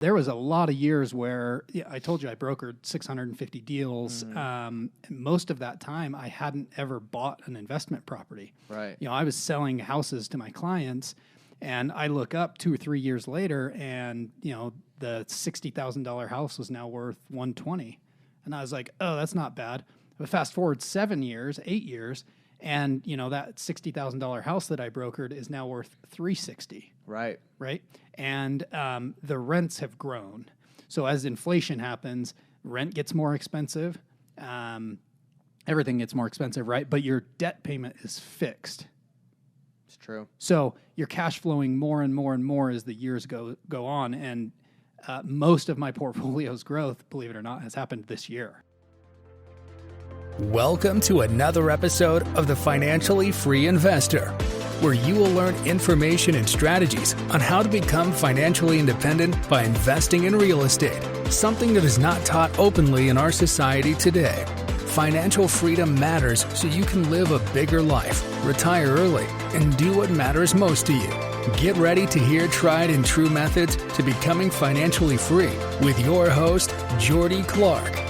There was a lot of years where I told you I brokered 650 deals. And most of that time, I hadn't ever bought an investment property. Right. I was selling houses to my clients, and I look up 2 or 3 years later, and the $60,000 house was now worth 120, and I was like, oh, that's not bad. But fast forward 7 years, 8 years, and that $60,000 house that I brokered is now worth 360. Right. And the rents have grown. So as inflation happens, rent gets more expensive. Everything gets more expensive, right? But your debt payment is fixed. It's true. So you're cash flowing more and more and more as the years go on. And most of my portfolio's growth, believe it or not, has happened this year. Welcome to another episode of The Financially Free Investor, where you will learn information and strategies on how to become financially independent by investing in real estate, something that is not taught openly in our society today. Financial freedom matters so you can live a bigger life, retire early, and do what matters most to you. Get ready to hear tried and true methods to becoming financially free with your host, Jordy Clark.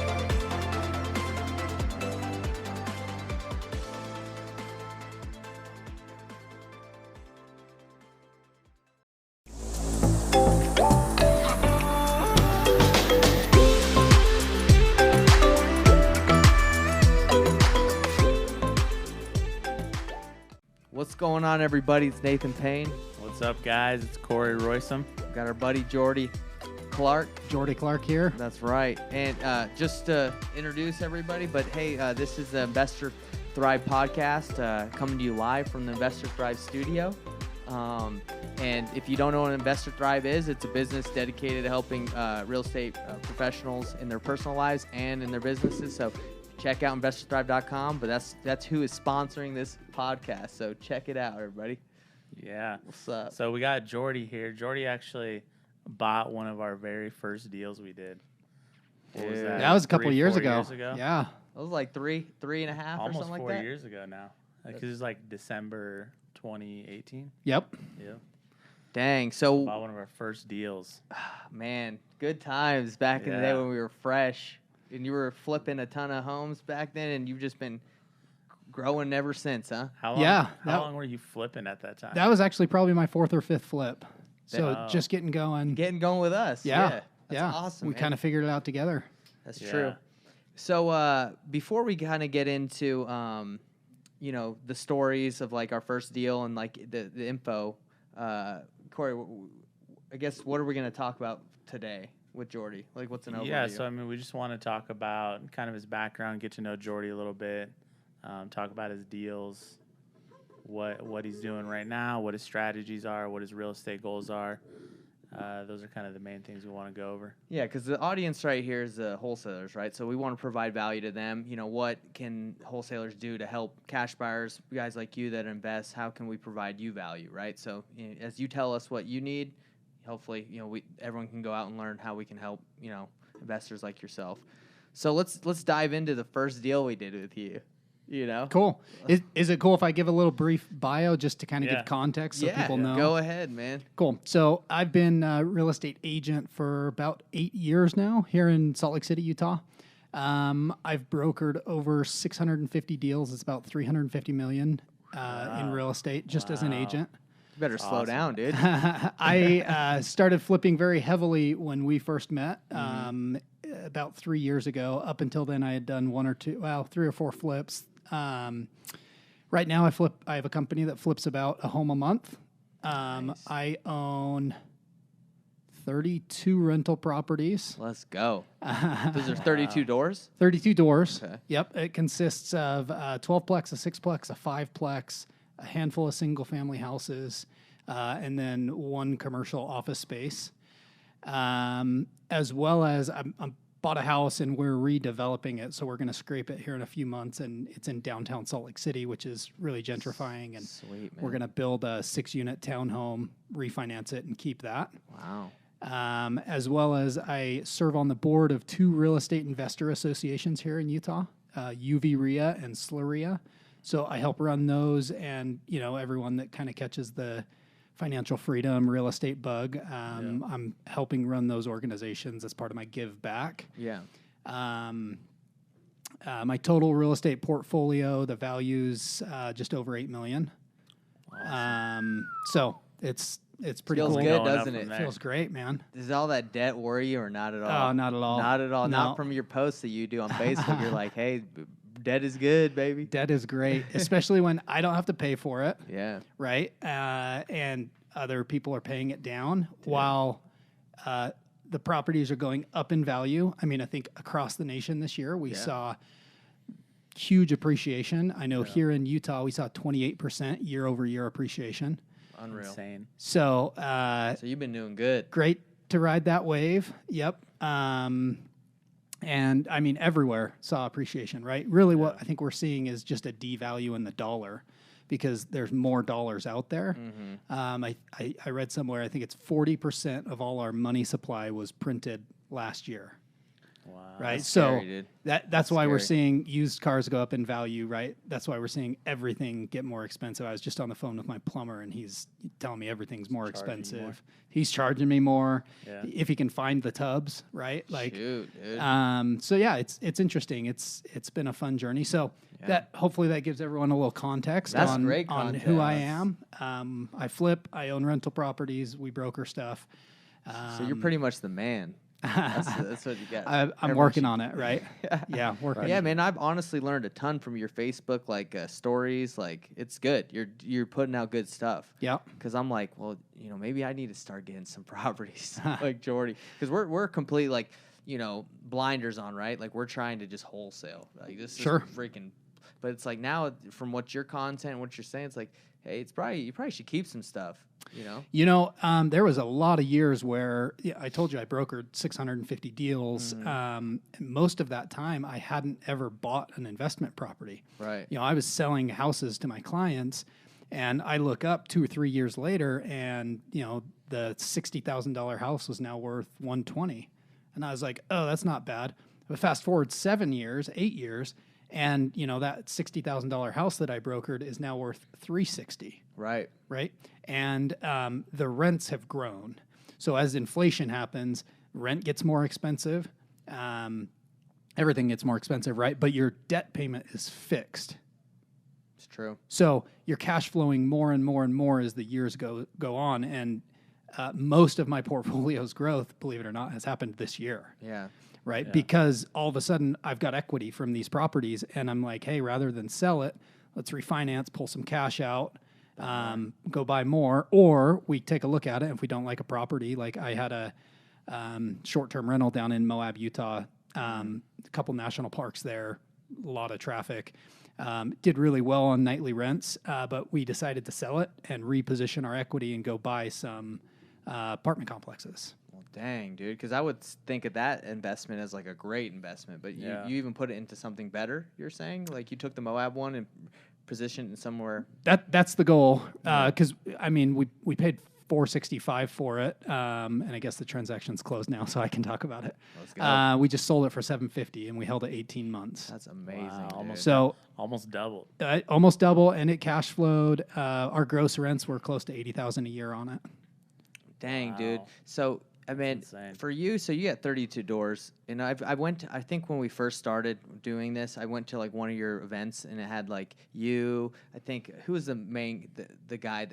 What's going on, everybody? It's Nathan Payne. What's up, guys? It's Corey Roysum. Got our buddy Jordy Clark. Jordy Clark here. That's right. And just to introduce everybody, but hey, this is the Investor Thrive podcast coming to you live from the Investor Thrive studio. And if you don't know what Investor Thrive is, it's a business dedicated to helping real estate professionals in their personal lives and in their businesses. So check out investorthrive.com, but that's who is sponsoring this podcast. So check it out, everybody. Yeah. What's up? So we got Jordy here. Jordy actually bought one of our very first deals we did. What was that? That was a couple of years 4 ago. years ago. Yeah. It was like three and a half Almost or something like 4 that. years ago now. Because it was like December 2018. Yep. Yeah. Dang. So, Bought one of our first deals. man, good times back in the day Yeah. when we were fresh. And you were flipping a ton of homes back then, and you've just been growing ever since, huh? How long, Yeah, How long were you flipping at that time? That was actually probably my 4th or 5th flip. So Oh. just getting going. Getting going with us. Yeah. That's awesome. We kind of figured it out together. That's Yeah. true. So before we kind of get into, the stories of like our first deal and like the info, Corey, I guess what are we going to talk about today with Jordy? Like, what's an overview? Yeah, so we just want to talk about kind of his background, get to know Jordy a little bit, talk about his deals, what he's doing right now, what his strategies are, what his real estate goals are. Those are kind of the main things we want to go over. Yeah, because the audience right here is the wholesalers, right? So we want to provide value to them. What can wholesalers do to help cash buyers, guys like you that invest? How can we provide you value, right? So as you tell us what you need, hopefully, everyone can go out and learn how we can help, investors like yourself. So let's dive into the first deal we did with you. Cool. Is it cool if I give a little brief bio just to kind of Yeah. give context so Yeah, people know? go ahead, man. Cool. So I've been a real estate agent for about 8 years now here in Salt Lake City, Utah. I've brokered over 650 deals. It's about $350 million in real estate just as an agent. You better slow down, dude. I started flipping very heavily when we first met about 3 years ago. Up until then, I had done 3 or 4 flips. Right now, I have a company that flips about a home a month. Nice. I own 32 rental properties. Let's go. Those are 32 doors? 32 doors. Okay. Yep. It consists of a 12-plex, a 6-plex, a 5-plex, a handful of single-family houses, and then 1 commercial office space. As well as I'm bought a house and we're redeveloping it, so we're going to scrape it here in a few months, and it's in downtown Salt Lake City, which is really gentrifying, and Sweet, man. we're going to build a 6-unit townhome, refinance it, and keep that. Wow. As well as I serve on the board of 2 real estate investor associations here in Utah, UV-RIA and SLRIA. So I help run those, and everyone that kind of catches the Financial Freedom, Real Estate Bug. I'm helping run those organizations as part of my give back. Yeah. My total real estate portfolio, the value's just over $8 million. Awesome. So it's pretty Feels cool. good, Going up doesn't from it? there. Feels great, man. Does all that debt worry you or not at all? Oh, not at all. Not at all. No. Not from your posts that you do on Facebook. You're like, hey, debt is good, baby. Debt is great, especially when I don't have to pay for it, Yeah. right? And other people are paying it down while the properties are going up in value. I mean, I think across the nation this year, we saw huge appreciation. I know here in Utah, we saw 28% year over year appreciation. Unreal. Insane. So, So you've been doing good. great to ride that wave. Yep. And I mean, everywhere saw appreciation, right? Really what I think we're seeing is just a devalue in the dollar because there's more dollars out there. I read somewhere, I think it's 40% of all our money supply was printed last year. Wow. Right. That's So scary, dude. that's why we're scary. seeing used cars go up in value, right? That's why we're seeing everything get more expensive. I was just on the phone with my plumber and he's telling me everything's more Charging you expensive. more. He's charging me more Yeah. if he can find the tubs, right? Like Shoot, dude. so yeah, it's interesting. It's been a fun journey. So that hopefully that gives everyone a little context That's on great on who I context. am. I flip, I own rental properties, we broker stuff. So you're pretty much the man. That's what you got. I'm working on it, right? Yeah, working. Yeah, man, I've honestly learned a ton from your Facebook stories. Like, it's good. You're putting out good stuff. Yeah. Because I'm like, well, maybe I need to start getting some properties like Jordy. Because we're complete blinders on, right? Like we're trying to just wholesale. Like this is freaking. But it's like now from what your content, what you're saying, it's like, hey, you probably should keep some stuff. There was a lot of years where I told you I brokered 650 deals. And most of that time, I hadn't ever bought an investment property. Right. I was selling houses to my clients, and I look up 2 or 3 years later, and the $60,000 house was now worth $120, and I was like, oh, that's not bad. But fast forward 7 years, 8 years, and that $60,000 house that I brokered is now worth $360. Right. Right. And the rents have grown. So as inflation happens, rent gets more expensive. Everything gets more expensive, right? But your debt payment is fixed. It's true. So you're cash flowing more and more and more as the years go on. And most of my portfolio's growth, believe it or not, has happened this year. Yeah. Right. Yeah. Because all of a sudden I've got equity from these properties and I'm like, hey, rather than sell it, let's refinance, pull some cash out, go buy more, or we take a look at it. If we don't like a property, like I had a short-term rental down in Moab, Utah, a couple national parks there, a lot of traffic, did really well on nightly rents, but we decided to sell it and reposition our equity and go buy some apartment complexes. Well, dang, dude. Because I would think of that investment as like a great investment, but you even put it into something better. You're saying like you took the Moab one and positioned it somewhere. That's the goal. Because we paid $465 for it, and I guess the transaction's closed now, so I can talk about it. Let's go. We just sold it for $750, and we held it 18 months. That's amazing. Wow, dude. almost So almost doubled. almost double, and it cash flowed. Our gross rents were close to $80,000 a year on it. Dang, dude. Wow. So I mean, insane. for you, so you got 32 doors, and I think when we first started doing this, I went to like one of your events, and it had like you. I think who was the guy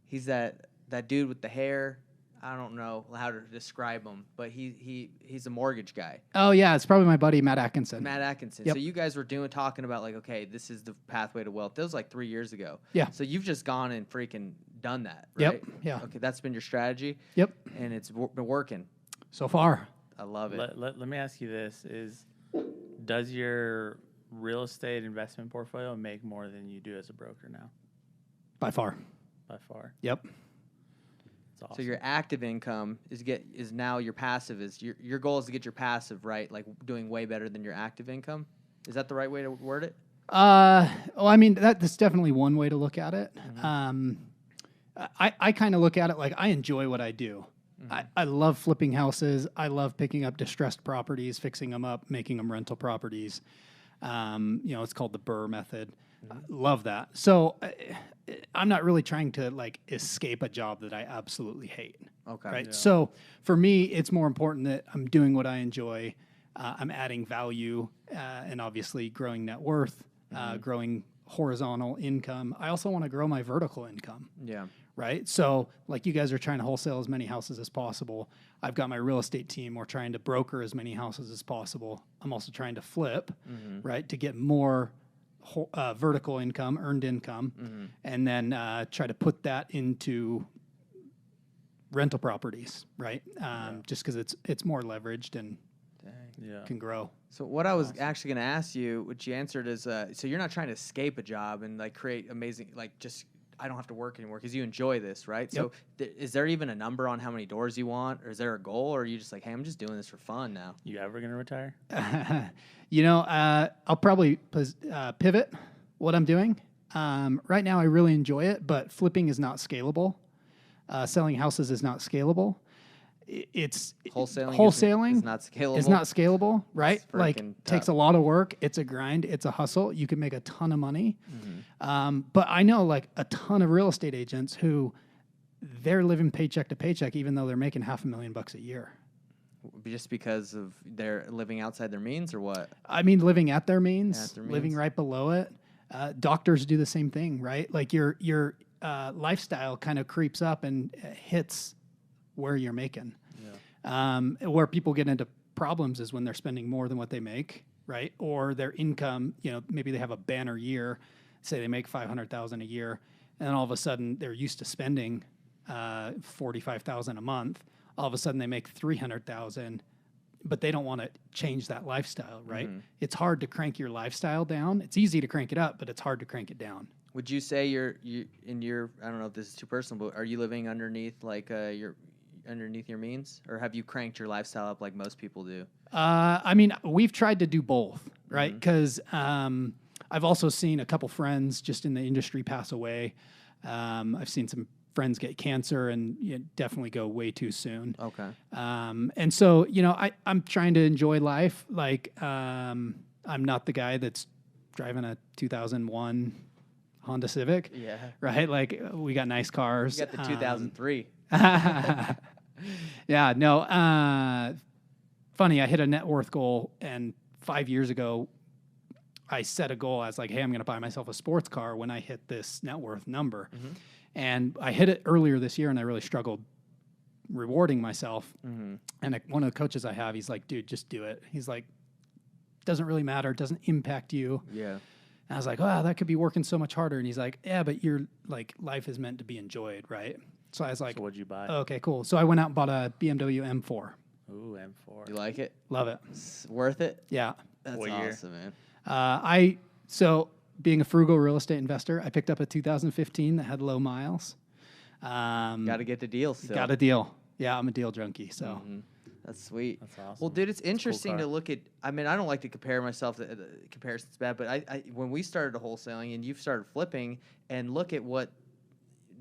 he's that dude with the hair. I don't know how to describe him, but he's a mortgage guy. Oh yeah, it's probably my buddy Matt Atkinson. Matt Atkinson. Yep. So you guys were talking about like, okay, this is the pathway to wealth. That was like 3 years ago. Yeah. So you've just gone and freaking done that, Yep. right? Yeah. Okay, that's been your strategy. Yep. And it's been working. So far. I love it. Let me ask you this: does your real estate investment portfolio make more than you do as a broker now? By far. By far. Yep. It's awesome. So your active income is now your passive is your goal is to get your passive right, like doing way better than your active income. Is that the right way to word it? That's definitely one way to look at it. I kind of look at it like I enjoy what I do. I love flipping houses. I love picking up distressed properties, fixing them up, making them rental properties. It's called the BRRRR method. Love that. So I'm not really trying to like escape a job that I absolutely hate. Okay. Right. Yeah. So for me, it's more important that I'm doing what I enjoy. I'm adding value and obviously growing net worth, growing horizontal income. I also want to grow my vertical income. Yeah. Right. So like you guys are trying to wholesale as many houses as possible. I've got my real estate team. We're trying to broker as many houses as possible. I'm also trying to flip, right, to get more vertical income, earned income, and then try to put that into rental properties, right? Just because it's more leveraged and Yeah. can grow. So what I was actually going to ask you, which you answered, is so you're not trying to escape a job and like create amazing, like just I don't have to work anymore because you enjoy this, right? Yep. So is there even a number on how many doors you want, or is there a goal, or are you just like, hey, I'm just doing this for fun now? You ever gonna retire? I'll probably pivot what I'm doing. Right now, I really enjoy it, but flipping is not scalable. Selling houses is not scalable. It's Wholesaling is not scalable. It's not scalable, right? It's Like freaking takes a tough. lot of work. It's a grind. It's a hustle. You can make a ton of money. But I know like a ton of real estate agents who they're living paycheck to paycheck, even though they're making $500,000 a year. Just because of they're living outside their means, or what? I mean, living at their means, At their living means. right below it. Doctors do the same thing, right? Like your lifestyle kind of creeps up and hits where you're making. Where people get into problems is when they're spending more than what they make, right? Or their income, maybe they have a banner year, say they make $500,000 a year, and then all of a sudden they're used to spending $45,000 a month. All of a sudden they make $300,000, but they don't want to change that lifestyle, right? It's hard to crank your lifestyle down. It's easy to crank it up, but it's hard to crank it down. Would you say you in your, I don't know if this is too personal, but are you living underneath like underneath your means, or have you cranked your lifestyle up like most people do? I mean, we've tried to do both, right? Because I've also seen a couple friends just in the industry pass away. I've seen some friends get cancer and definitely go way too soon. Okay. And so, I'm trying to enjoy life. Like, I'm not the guy that's driving a 2001 Honda Civic. Yeah. Right? Like, we got nice cars. You got the 2003. Yeah, no. Funny, I hit a net worth goal, and 5 years ago, I set a goal. I was like, hey, I'm going to buy myself a sports car when I hit this net worth number. And I hit it earlier this year, and I really struggled rewarding myself. And one of the coaches I have, he's like, dude, just do it. He's like, doesn't really matter. It doesn't impact you. Yeah. And I was like, wow, that could be working so much harder. And he's like, yeah, but your like life is meant to be enjoyed, right? So I was like, So what'd you buy? okay, cool. So I went out and bought a BMW M4. Ooh, M4. You like it? Love it. It's worth it? Yeah. That's What year? awesome, man. So being a frugal real estate investor, I picked up a 2015 that had low miles. Got to get the deal still. Got a deal. Yeah, I'm a deal junkie. So That's sweet. That's awesome. Well, dude, it's interesting car. to look at. I mean, I don't like to compare myself. The comparison's bad, but I when we started wholesaling and you've started flipping, and look at what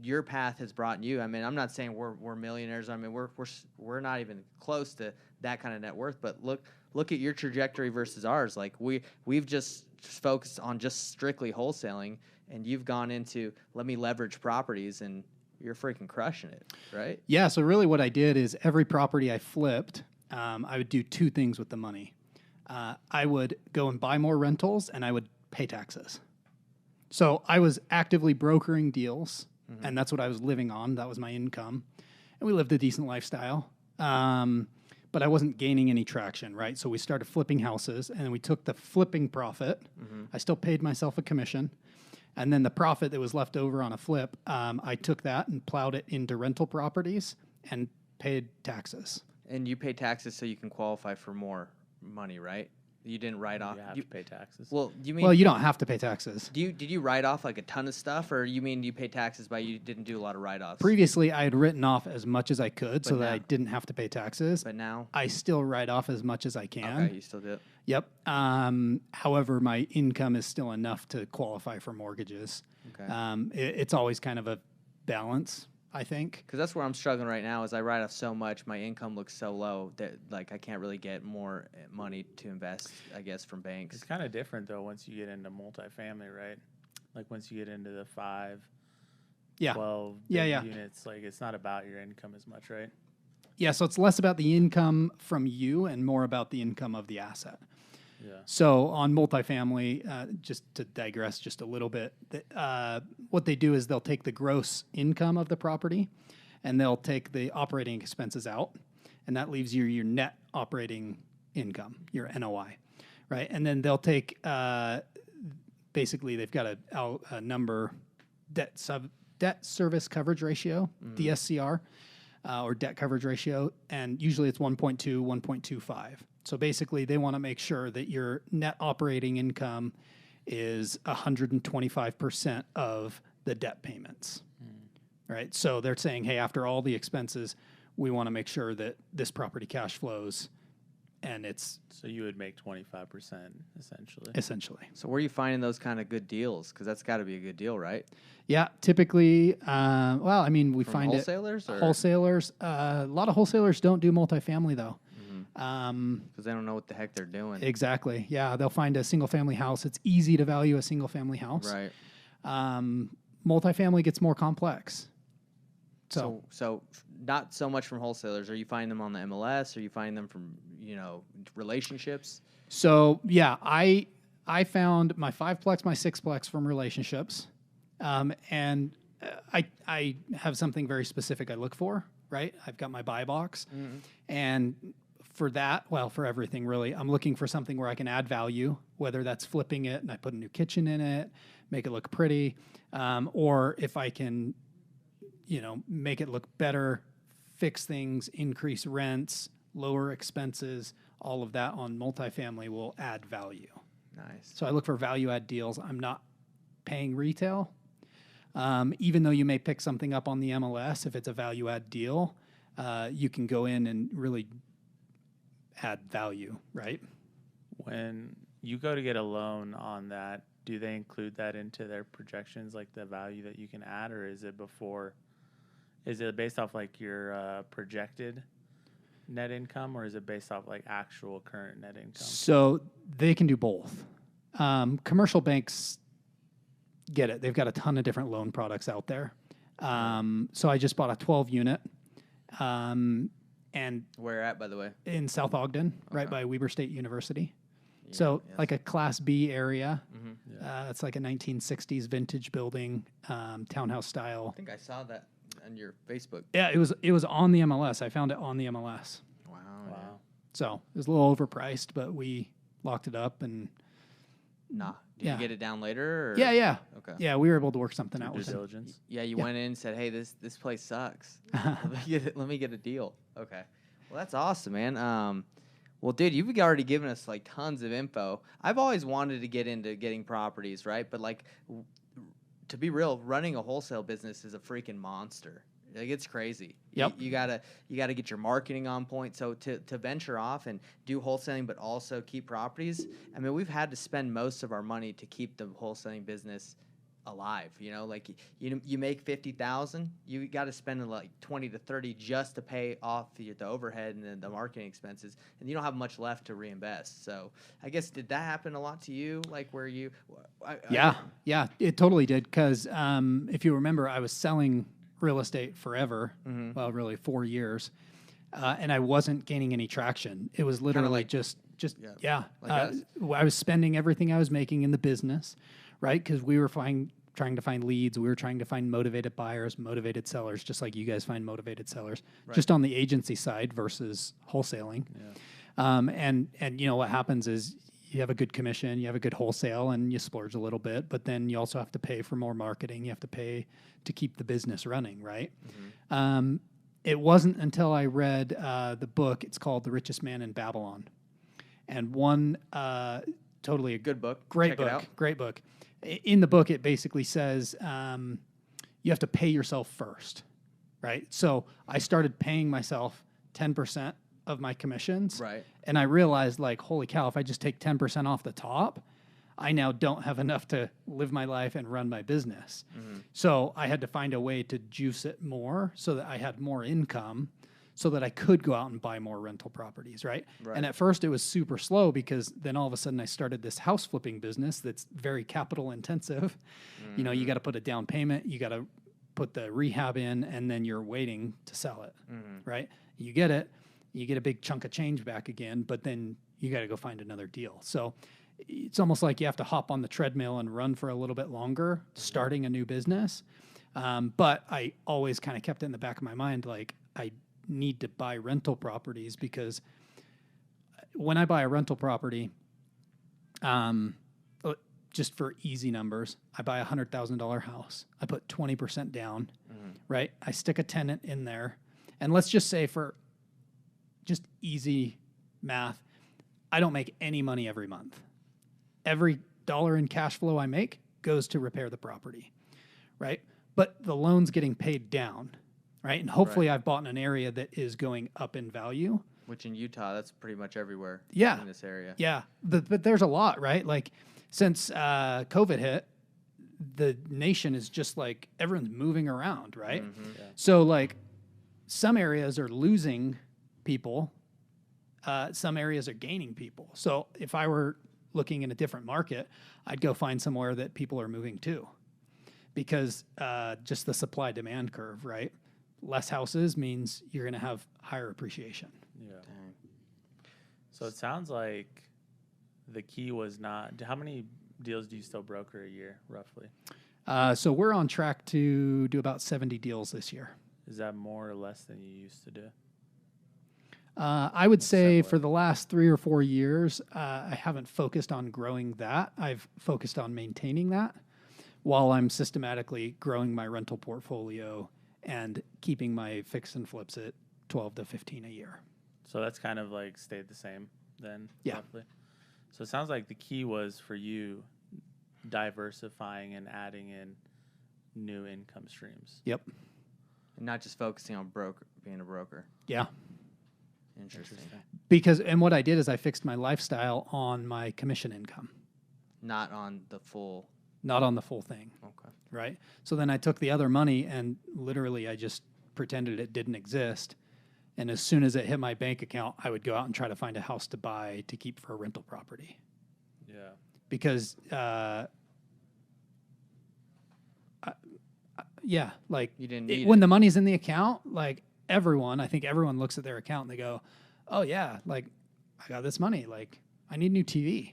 your path has brought you. I mean, I'm not saying we're millionaires. I mean, we're not even close to that kind of net worth. But look at your trajectory versus ours. Like we've just focused on just strictly wholesaling, and you've gone into let me leverage properties, and you're freaking crushing it, right? yeah, so really what I did is every property I flipped, I would do two things with the money. I would go and buy more rentals, and I would pay taxes. So I was actively brokering deals, and that's what I was living on. That was my income. And we lived a decent lifestyle. But I wasn't gaining any traction, right? So we started flipping houses, and we took the flipping profit. I still paid myself a commission. And then the profit that was left over on a flip, I took that and plowed it into rental properties and paid taxes. And you pay taxes so you can qualify for more money, right? You didn't write off. You have to pay taxes. Well, you mean? Well, you don't have to pay taxes. Did you write off like a ton of stuff, or you mean you pay taxes by you didn't do a lot of write-offs? Previously, I had written off as much as I could so that now- I didn't have to pay taxes. But now, I still write off as much as I can. okay, you still do it. Yep. However, my income is still enough to qualify for mortgages. Okay. It's always kind of a balance, I think. Because that's where I'm struggling right now. Is I write off so much, my income looks so low that like I can't really get more money to invest. I guess from banks. It's kind of different though once you get into multifamily, right? Like once you get into the 5, Yeah. 12 Yeah. units, like it's not about your income as much, right? Yeah, so it's less about the income from you and more about the income of the asset. Yeah. So on multifamily, just to digress just a little bit, what they do is they'll take the gross income of the property and they'll take the operating expenses out, and that leaves you your net operating income, your NOI, right? And then they'll take, basically they've got a number, debt service coverage ratio, DSCR, or debt coverage ratio, and usually it's 1.2, 1.25. So basically, they want to make sure that your net operating income is 125% of the debt payments, right? So they're saying, hey, after all the expenses, we want to make sure that this property cash flows, and it's So you would make 25% essentially. essentially. So where are you finding those kind of good deals? Because that's got to be a good deal, right? Yeah, typically, well, I mean, we From find wholesalers it or? wholesalers. A lot of wholesalers don't do multifamily though. Because they don't know what the heck they're doing. Exactly. Yeah, they'll find a single family house. It's easy to value a single family house. Right. Multifamily gets more complex. So not so much from wholesalers. Are you finding them on the MLS? Are you finding them from, relationships? So yeah, I found my 5-plex, my 6-plex from relationships, and I have something very specific I look for. Right, I've got my buy box, and for that, well, for everything really, I'm looking for something where I can add value, whether that's flipping it and I put a new kitchen in it, make it look pretty, or if I can, make it look better, fix things, increase rents, lower expenses, all of that on multifamily will add value. Nice. So I look for value add deals. I'm not paying retail. Even though you may pick something up on the MLS, if it's a value add deal, you can go in and really add value, right? When you go to get a loan on that, do they include that into their projections, like the value that you can add, or is it before? Is it based off like your projected net income, or is it based off like actual current net income? So they can do both. Commercial banks get it. They've got a ton of different loan products out there. So I just bought a 12 unit. And Where at, by the way? in South Ogden, right by Weber State University. So like a Class B area. It's like a 1960s vintage building, townhouse style. I think I saw that on your Facebook. Yeah, it was on the MLS. I found it on the MLS. Wow. So it was a little overpriced, but we locked it up and Nah. Did you get it down later? Or? yeah. Okay. Yeah, we were able to work something out Due with it. diligence. Yeah, you went in and said, "Hey, this place sucks. Let me get a deal." Okay. Well, that's awesome, man. Well, dude, you've already given us like tons of info. I've always wanted to get into getting properties, right? But like, to be real, running a wholesale business is a freaking monster. Like, it's crazy. Yep. You gotta get your marketing on point. So to venture off and do wholesaling, but also keep properties. I mean, we've had to spend most of our money to keep the wholesaling business alive. Like you make $50,000, you got to spend like 20 to 30 just to pay off the overhead and then the marketing expenses, and you don't have much left to reinvest. So I guess, did that happen a lot to you? Like where you? Yeah, it totally did. Because if you remember, I was selling real estate forever. Well, really 4 years, and I wasn't gaining any traction. It was literally like- just like us? I was spending everything I was making in the business, right? Because we were trying to find leads. We were trying to find motivated buyers, motivated sellers, just like you guys find motivated sellers, just on the agency side versus wholesaling. And what happens is you have a good commission, you have a good wholesale, and you splurge a little bit, but then you also have to pay for more marketing. You have to pay to keep the business running, right? It wasn't until I read the book, it's called The Richest Man in Babylon. And one, totally a Good book. great Check it book, out. great book. In the book, it basically says you have to pay yourself first, right? So I started paying myself 10% of my commissions. Right. And I realized, like, holy cow, if I just take 10% off the top, I now don't have enough to live my life and run my business. So I had to find a way to juice it more so that I had more income so that I could go out and buy more rental properties, right? Right. And at first it was super slow because then all of a sudden I started this house flipping business that's very capital intensive. You know, you got to put a down payment, you got to put the rehab in, and then you're waiting to sell it, right? You get it, you get a big chunk of change back again, but then you got to go find another deal. So it's almost like you have to hop on the treadmill and run for a little bit longer, starting a new business. But I always kind of kept it in the back of my mind, like I need to buy rental properties, because when I buy a rental property, just for easy numbers, I buy $100,000 house. I put 20% down, right? I stick a tenant in there. And let's just say, for just easy math, I don't make any money every month. Every dollar in cash flow I make goes to repair the property, right? But the loan's getting paid down, right? And hopefully I've bought in an area that is going up in value. Which in Utah, that's pretty much everywhere. Yeah. In this area. Yeah. But there's a lot, right? Like since COVID hit, the nation is just like everyone's moving around, right? Yeah. So like some areas are losing people. Some areas are gaining people. So if I were looking in a different market, I'd go find somewhere that people are moving to, because just the supply demand curve, right? Less houses means you're going to have higher appreciation. Yeah. So it sounds like the key was not. How many deals do you still broker a year, roughly? So we're on track to do about 70 deals this year. Is that more or less than you used to do? I would say Similar. for the last 3 or 4 years, I haven't focused on growing that. I've focused on maintaining that while I'm systematically growing my rental portfolio and keeping my fix and flips at 12 to 15 a year. So that's kind of like stayed the same then, Yeah. roughly. So it sounds like the key was for you diversifying and adding in new income streams. Yep. And not just focusing on being a broker. Yeah. Interesting. Because, and what I did is I fixed my lifestyle on my commission income, Not on the full. not on the full thing, Okay. right? So then I took the other money and literally I just pretended it didn't exist. And as soon as it hit my bank account, I would go out and try to find a house to buy to keep for a rental property. Yeah. Because, yeah, like You didn't need when it. the money's in the account, like I think everyone looks at their account and they go, oh yeah, like I got this money. Like I need new TV.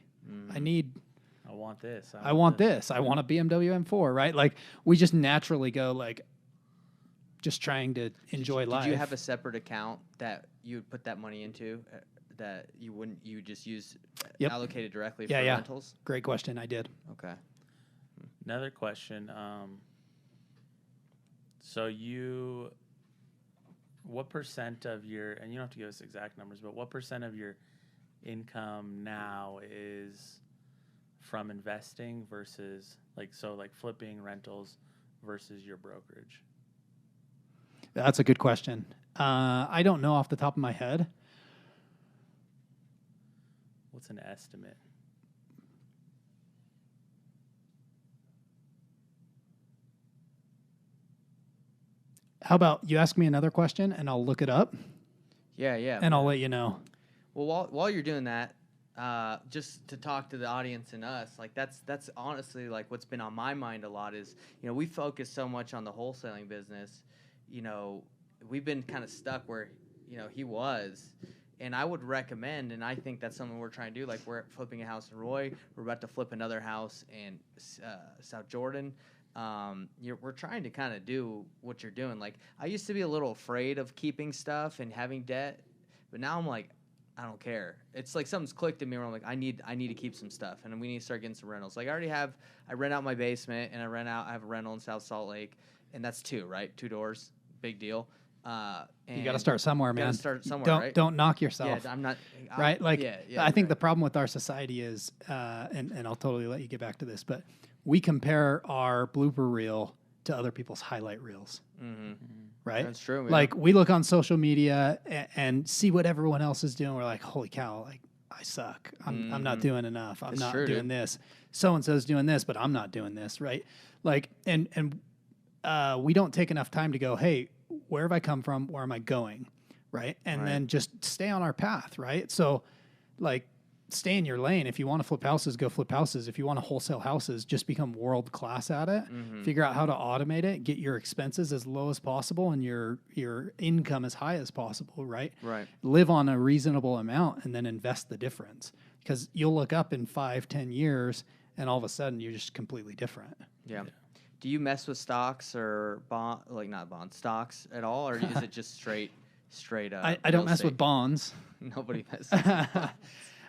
I want this. I want this. I want a BMW M4, right? Like we just naturally go like just trying to enjoy life. Did you have a separate account that you would put that money into that you wouldn't, you would just use allocated directly for rentals? Great question. I did. Okay. Another question. So what percent of your, and you don't have to give us exact numbers, but what percent of your income now is from investing versus like flipping, rentals versus your brokerage? That's a good question. I don't know off the top of my head. What's an estimate? How about you ask me another question and I'll look it up Yeah. and I'll let you know. Well, while you're doing that, just to talk to the audience and us, like that's honestly like what's been on my mind a lot is, we focus so much on the wholesaling business. We've been kind of stuck where, he was. And I would recommend, and I think that's something we're trying to do. Like we're flipping a house in Roy. We're about to flip another house in South Jordan. We're trying to kind of do what you're doing. Like I used to be a little afraid of keeping stuff and having debt, but now I'm like, I don't care. It's like something's clicked in me where I'm like, I need to keep some stuff, and we need to start getting some rentals. Like I rent out my basement, and I have a rental in South Salt Lake, and that's 2, right? 2 doors, big deal. You got to start somewhere, man. Got to start somewhere, right? Don't knock yourself. Yeah, I'm not. Right? Like, yeah, I think the right. problem with our society is, and I'll totally let you get back to this, but we compare our blooper reel to other people's highlight reels. Right? That's true. Like we look on social media and see what everyone else is doing. We're like, holy cow, like I suck. I'm not doing enough. I'm It's not true, doing dude. this. So-and-so's doing this, but I'm not doing this. Right? Like, and we don't take enough time to go, hey, where have I come from? Where am I going? right? And Right. then just stay on our path, right? So, like, stay in your lane. If you want to flip houses, go flip houses. If you want to wholesale houses, just become world class at it. Figure out how to automate it, get your expenses as low as possible and your income as high as possible, right? Right. Live on a reasonable amount and then invest the difference, because you'll look up in 5-10 years and all of a sudden you're just completely different. Yeah. Do you mess with stocks or stocks at all, or is it just straight? I real don't mess estate? with bonds. Nobody messes with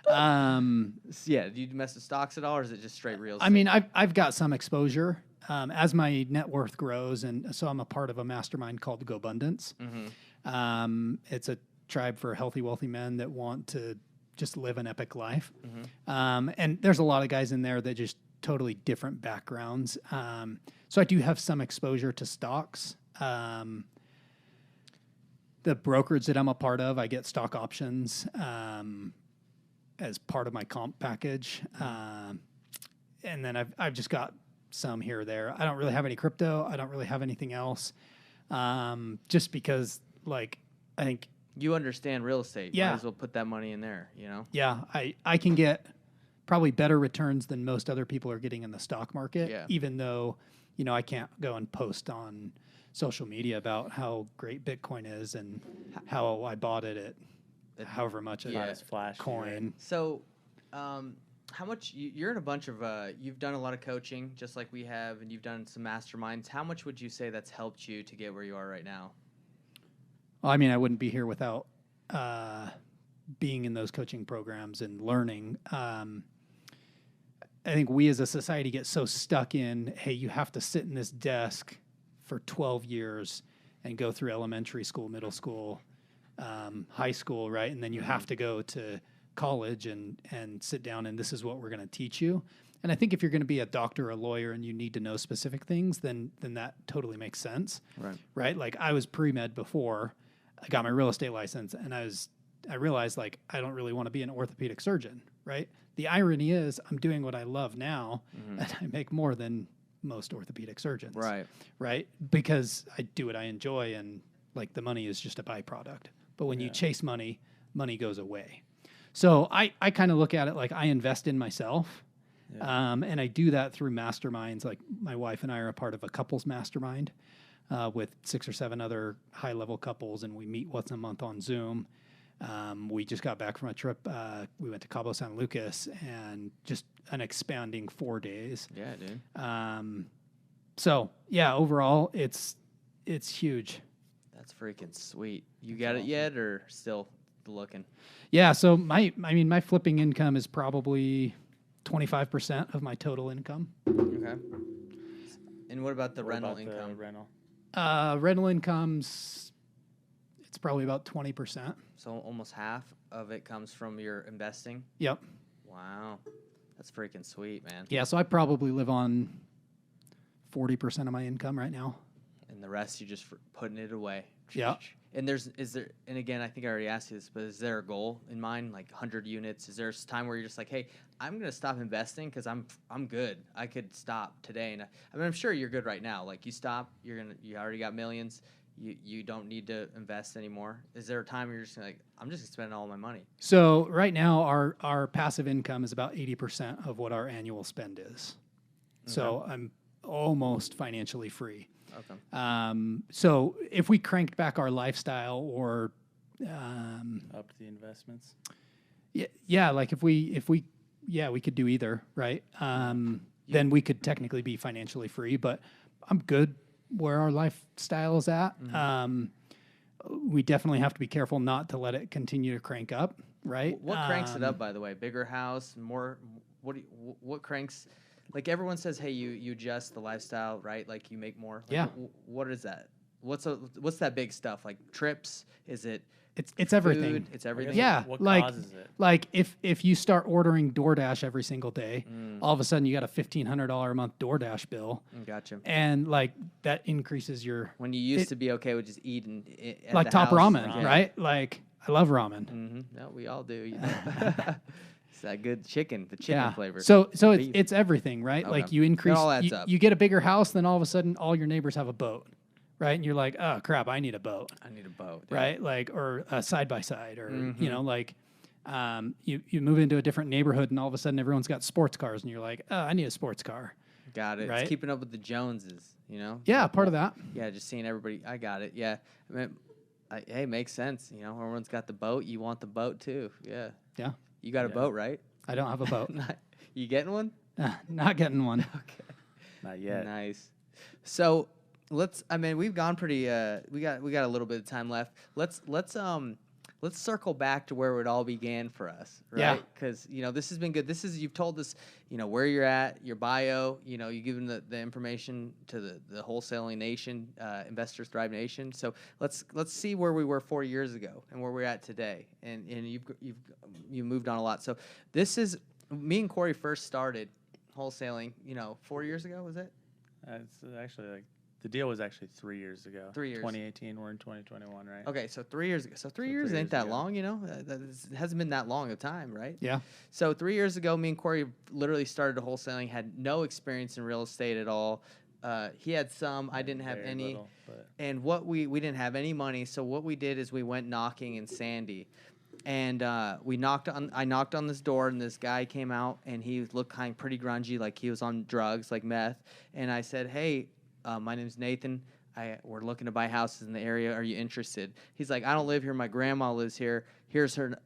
bonds. Yeah. Do you mess with stocks at all, or is it just straight real estate? I mean, I've got some exposure as my net worth grows, and so I'm a part of a mastermind called GoBundance. It's a tribe for healthy, wealthy men that want to just live an epic life. And there's a lot of guys in there that just totally different backgrounds. So I do have some exposure to stocks. The brokerage that I'm a part of, I get stock options as part of my comp package. And then I've just got some here or there. I don't really have any crypto. I don't really have anything else. Just because, like, I think, you understand real estate. Yeah. Might as well put that money in there, you know? yeah, I can get probably better returns than most other people are getting in the stock market, Yeah. even though, you know, I can't go and post on social media about how great Bitcoin is and how I bought it at however much Yeah. a It's flashy, coin. So, how much you're in a bunch of you've done a lot of coaching just like we have, and you've done some masterminds. How much would you say that's helped you to get where you are right now? Well, I mean, I wouldn't be here without being in those coaching programs and learning. I think we as a society get so stuck in, hey, you have to sit in this desk for 12 years and go through elementary school, middle school, high school, right? And then you have to go to college and sit down, and this is what we're going to teach you. And I think if you're going to be a doctor or a lawyer and you need to know specific things, then that totally makes sense. Right? Like, I was pre-med before I got my real estate license, and I realized, like, I don't really want to be an orthopedic surgeon, right? The irony is I'm doing what I love now, and I make more than most orthopedic surgeons. Right? Because I do what I enjoy, and, like, the money is just a byproduct. But when you chase money, money goes away. So I kind of look at it like I invest in myself. And I do that through masterminds. Like, my wife and I are a part of a couples mastermind with 6 or 7 other high-level couples, and we meet once a month on Zoom. We just got back from a trip. We went to Cabo San Lucas, and just an expanding 4 days. Yeah, dude. So yeah, overall, it's huge. That's freaking sweet. You got it yet, or still looking? Yeah. So my flipping income is probably 25% of my total income. Okay. And what about the What rental about the income? rental? Rental income's, it's probably about 20%. So almost half of it comes from your investing? Yep. Wow. That's freaking sweet, man. Yeah. So I probably live on 40% of my income right now. And the rest you just putting it away. Yeah. And and again, I think I already asked you this, but is there a goal in mind, like 100 units? Is there a time where you're just like, hey, I'm going to stop investing because I'm good. I could stop today. And I mean, I'm sure you're good right now. Like, you stop, you already got millions. You don't need to invest anymore. Is there a time where you're just like, I'm just spending all my money? So right now our passive income is about 80% of what our annual spend is. So I'm almost financially free. Okay. So if we cranked back our lifestyle, or Up to the investments. yeah, like if we could do either, right? Then we could technically be financially free, but I'm good where our lifestyle is at. We definitely have to be careful not to let it continue to crank up, right? What cranks it up, by the way? Bigger house, more. What cranks? Like, everyone says, hey, you adjust the lifestyle, right? Like, you make more. Like, Yeah. What is that? What's that big stuff? Like trips? Is it? It's everything. Food? It's everything. Yeah, What like causes it? like if you start ordering DoorDash every single day, all of a sudden you got a $1,500 a month DoorDash bill, Gotcha. and like that increases your When you used to be okay with just eating at like the top house. ramen, Yeah. right? Like, I love ramen. Mm-hmm. No, we all do. You know? It's that good chicken, the chicken flavor. So Beef. it's everything, right? Okay. Like, you It increase, all adds up. you get a bigger house, then all of a sudden all your neighbors have a boat, right? And you're like, oh crap, I need a boat, I need a boat. right? Like, or a side by side, or Mm-hmm. you know, like, you move into a different neighborhood, and all of a sudden everyone's got sports cars, and you're like, oh, I need a sports car. Got it. Right? It's keeping up with the Joneses, you know? Yeah, part of that. Yeah, just seeing everybody. I got it. Yeah. I mean, hey, makes sense. You know, everyone's got the boat. You want the boat too. Yeah. Yeah, You got a boat, right? I don't have a boat. You getting one? Not getting one. Okay. Not yet. Nice. So we've gone pretty. We got a little bit of time left. Let's circle back to where it all began for us, right? Yeah. Because this has been good. You've told us, where you're at, your bio. You've given the information to the wholesaling nation, Investors Thrive Nation. So let's see where we were 4 years ago and where we're at today. And you've moved on a lot. So this is me and Corey first started wholesaling. 4 years ago, was it? It's actually like the deal was actually 3 years ago. 3 years. 2018. We're in 2021, right? Okay, so 3 years ago. So 3 years 3 ain't years that ago. long, It hasn't been that long of time, right? Yeah. So 3 years ago, me and Corey literally started wholesaling, had no experience in real estate at all. He had some, I didn't have Very any. little, but And we didn't have any money, so what we did is we went knocking in Sandy. And I knocked on this door, and this guy came out, and he looked pretty grungy, like he was on drugs, like meth. And I said, hey, my name's Nathan. We're looking to buy houses in the area. Are you interested? He's like, I don't live here. My grandma lives here. Here's her.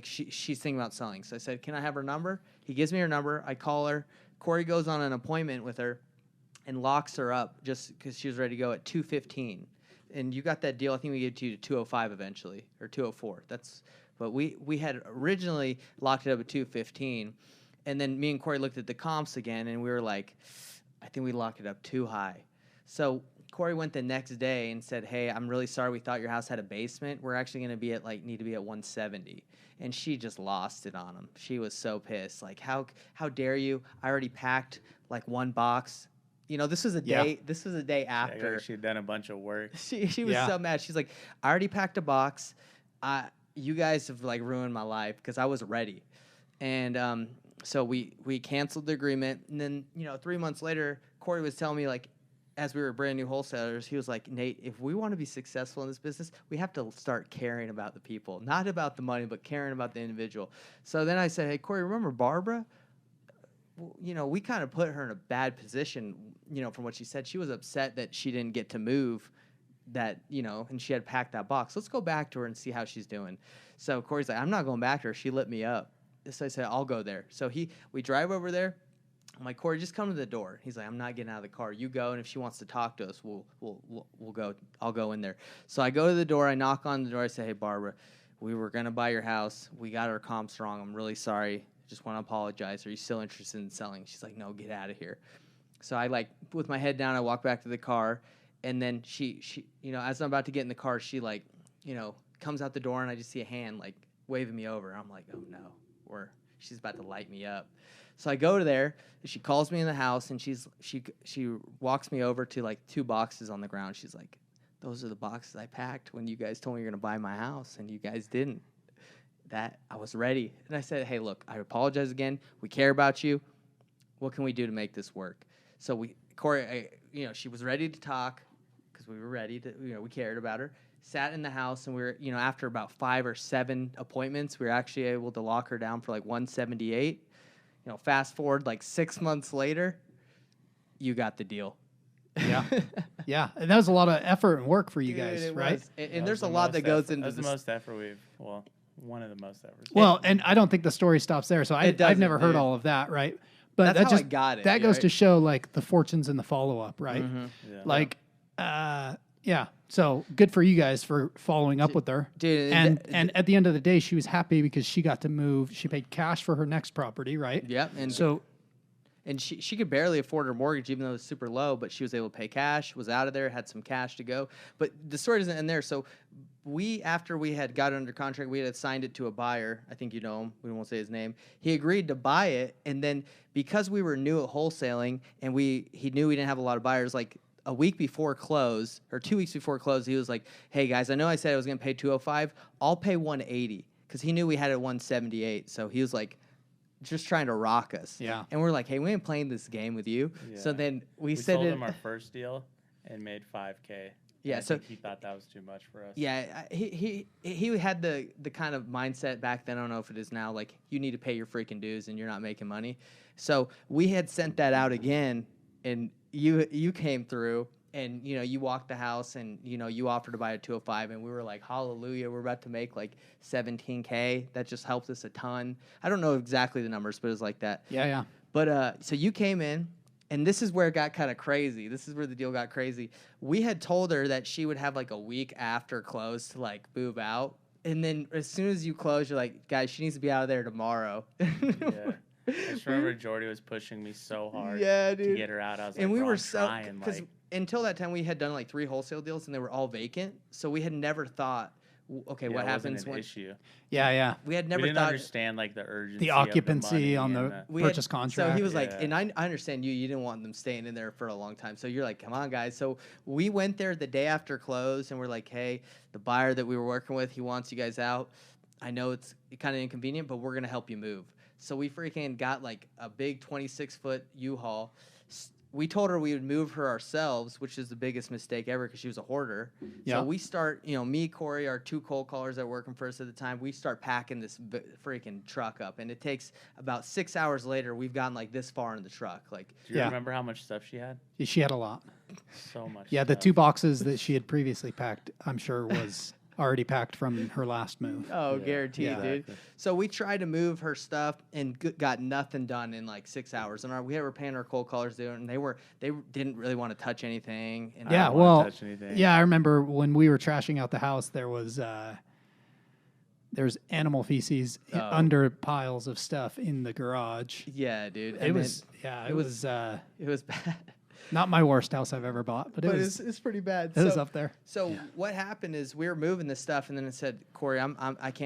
She's thinking about selling. So I said, can I have her number? He gives me her number. I call her. Corey goes on an appointment with her and locks her up just because she was ready to go at 2:15. And you got that deal. I think we gave it to you to 205 eventually, or 204. But we had originally locked it up at 215. And then me and Corey looked at the comps again, and we were like, I think we locked it up too high. So Corey went the next day and said, hey, I'm really sorry. We thought your house had a basement. We're actually going to need to be at 170. And she just lost it on him. She was so pissed. Like, how dare you? I already packed like one box. This was a day. Yeah. This was a day after. she had done a bunch of work. She was Yeah. so mad. She's like, I already packed a box. You guys have ruined my life because I was ready. And so we canceled the agreement. And then 3 months later, Corey was telling me, as we were brand new wholesalers, he was like, Nate, if we want to be successful in this business, we have to start caring about the people, not about the money, but caring about the individual. So then I said, hey, Corey, remember Barbara? We kind of put her in a bad position, from what she said. She was upset that she didn't get to move that, and she had packed that box. Let's go back to her and see how she's doing. So Corey's like, I'm not going back to her. She lit me up. So I said, I'll go there. So we drive over there. I'm like, Corey, just come to the door. He's like, I'm not getting out of the car. You go, and if she wants to talk to us, we'll go. I'll go in there. So I go to the door. I knock on the door. I say, hey, Barbara, we were going to buy your house. We got our comps wrong. I'm really sorry. Just want to apologize. Are you still interested in selling? She's like, no, get out of here. So I with my head down, I walk back to the car, and then she as I'm about to get in the car, she comes out the door, and I just see a hand waving me over. I'm like, oh no, she's about to light me up. So I go to there, and she calls me in the house, and she walks me over to 2 boxes on the ground. She's like, those are the boxes I packed when you guys told me you're going to buy my house, and you guys didn't. That I was ready. And I said, hey, look, I apologize again. We care about you. What can we do to make this work? So Corey, she was ready to talk because we were ready to, we cared about her. Sat in the house, and we were, after about 5 or 7 appointments, we were actually able to lock her down for 178. Fast forward 6 months later, you got the deal. Yeah. Yeah. And that was a lot of effort and work for you guys, It right? was. And there's a lot that goes into That's this. the most effort one of the most efforts. Well, and I don't think the story stops there. So I've doesn't, never heard dude. all of that, right? But That's how I got it, that goes right? to show the fortunes in the follow up, right? Mm-hmm. Yeah. So good for you guys for following up with her. Dude, and at the end of the day, she was happy because she got to move. She paid cash for her next property, right? Yep. And she could barely afford her mortgage, even though it was super low, but she was able to pay cash, was out of there, had some cash to go. But the story doesn't end there. So after we had got it under contract, we had assigned it to a buyer. I think you know him. We won't say his name. He agreed to buy it. And then because we were new at wholesaling and he knew we didn't have a lot of buyers, a week before close or 2 weeks before close, he was like, hey, guys, I know I said I was going to pay 205. I'll pay 180 because he knew we had it at 178. So he was like, just trying to rock us. Yeah. And we're like, hey, we ain't playing this game with you. Yeah. So then we We said sold it. him our first deal, and made $5K. Yeah, I so think he thought that was too much for us. yeah, he had the kind of mindset back then. I don't know if it is now. Like, you need to pay your freaking dues, and you're not making money. So we had sent that out again, and you came through, and you walked the house, and you offered to buy a 205, and we were like, hallelujah, we're about to make like $17K. That just helped us a ton. I don't know exactly the numbers, but it was like that. Yeah. But so you came in. And this is where it got kind of crazy. This is where the deal got crazy. We had told her that she would have like a week after close to like move out. And then as soon as you close, you're like, guys, she needs to be out of there tomorrow. Yeah. I just remember Jordy was pushing me so hard dude. to get her out. I was like, And we bro, were I'm so, trying. because Like, until that time we had done like 3 wholesale deals and they were all vacant. So we had never thought, okay, what it happens wasn't an when issue. Yeah. we had We never didn't thought understand like the urgency, The of occupancy the on money the and we purchase had, contract. So he was like, Yeah. and I understand you didn't want them staying in there for a long time. So you're like, come on, guys. So we went there the day after close, and we're like, hey, the buyer that we were working with, he wants you guys out. I know it's kind of inconvenient, but we're going to help you move. So we freaking got like a big 26-foot U-Haul. We told her we would move her ourselves, which is the biggest mistake ever because she was a hoarder. Yeah. So we start, me, Corey, our 2 cold callers that were working for us at the time, we start packing this freaking truck up. And it takes about 6 hours later, we've gotten like this far in the truck. Like, Do you Yeah. remember how much stuff she had? She had a lot. So much. Yeah, the stuff. 2 boxes that she had previously packed, I'm sure was already packed from her last move. oh, Yeah, guaranteed, dude. exactly. So we tried to move her stuff and got nothing done in like 6 hours. And we were paying our cold callers doing, and they didn't really want to touch anything. And I Yeah, don't wanna well, touch anything. yeah, I remember when we were trashing out the house, there was animal feces under piles of stuff in the garage. yeah, dude. It was bad. Not my worst house I've ever bought, but it was it's pretty bad. it was up there. So what happened is we were moving this stuff, and then it said, Corey,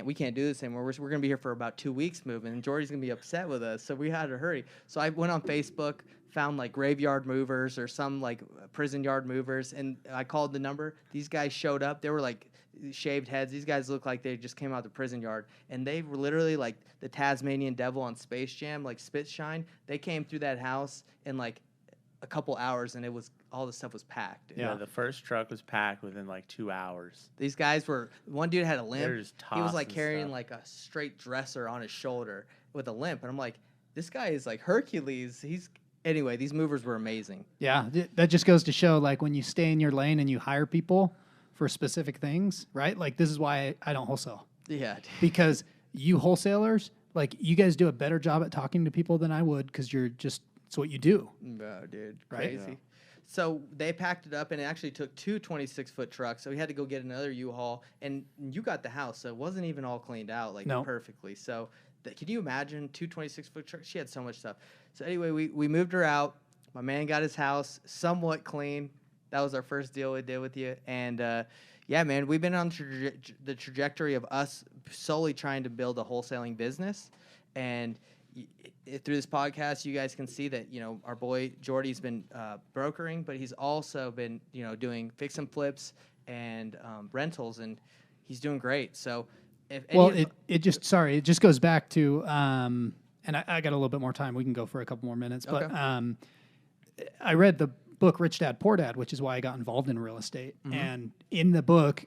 we can't do this anymore. We're going to be here for about 2 weeks moving, and Jordy's going to be upset with us. So we had to hurry. So I went on Facebook, found like graveyard movers or some like prison yard movers, and I called the number. These guys showed up. They were like shaved heads. These guys looked like they just came out of the prison yard, and they were literally like the Tasmanian devil on Space Jam, like spit shine. They came through that house in like a couple hours, and all the stuff was packed. Yeah, the first truck was packed within like 2 hours. These guys one dude had a limp. They're just He was like tossing carrying stuff. like a straight dresser on his shoulder with a limp. And I'm like, this guy is like Hercules. Anyway, these movers were amazing. Yeah, that just goes to show, like, when you stay in your lane and you hire people for specific things, right? Like, this is why I don't wholesale. Yeah. Because you wholesalers, like, you guys do a better job at talking to people than I would because it's what you do. No, dude. Right? Crazy. Yeah. So they packed it up, and it actually took 2 26-foot trucks. So we had to go get another U-Haul. And you got the house, so it wasn't even all cleaned out like No. perfectly. So can you imagine 2 26-foot trucks? She had so much stuff. So anyway, we moved her out. My man got his house somewhat clean. That was our first deal we did with you. And yeah, man, we've been on the trajectory of us solely trying to build a wholesaling business. And through this podcast, you guys can see that, our boy Jordy's been brokering, but he's also been, doing fix and flips and rentals, and he's doing great. So it just goes back to, and I got a little bit more time. We can go for a couple more minutes, but I read the book Rich Dad Poor Dad, which is why I got involved in real estate. Mm-hmm. And in the book,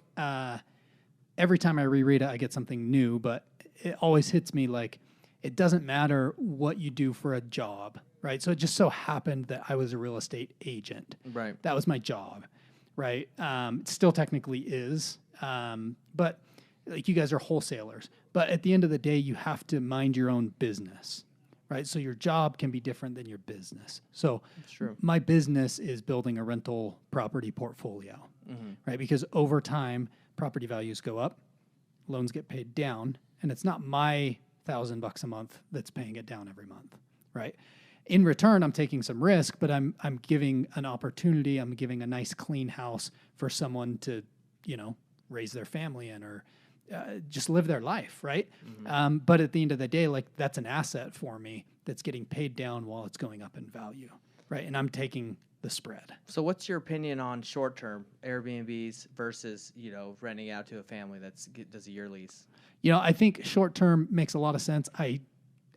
every time I reread it, I get something new, but it always hits me like, it doesn't matter what you do for a job, right? So it just so happened that I was a real estate agent. Right. That was my job, right? It still technically is, but like, you guys are wholesalers. But at the end of the day, you have to mind your own business, right? So your job can be different than your business. So my business is building a rental property portfolio, right? Because over time, property values go up, loans get paid down, and it's not my $1,000 a month that's paying it down every month, right? In return, I'm taking some risk, but I'm giving an opportunity. I'm giving a nice clean house for someone to, raise their family in or just live their life, right? Mm-hmm. But at the end of the day, like, that's an asset for me that's getting paid down while it's going up in value, right? And I'm taking the spread. So what's your opinion on short-term Airbnbs versus, renting out to a family that does a year lease? I think short-term makes a lot of sense. I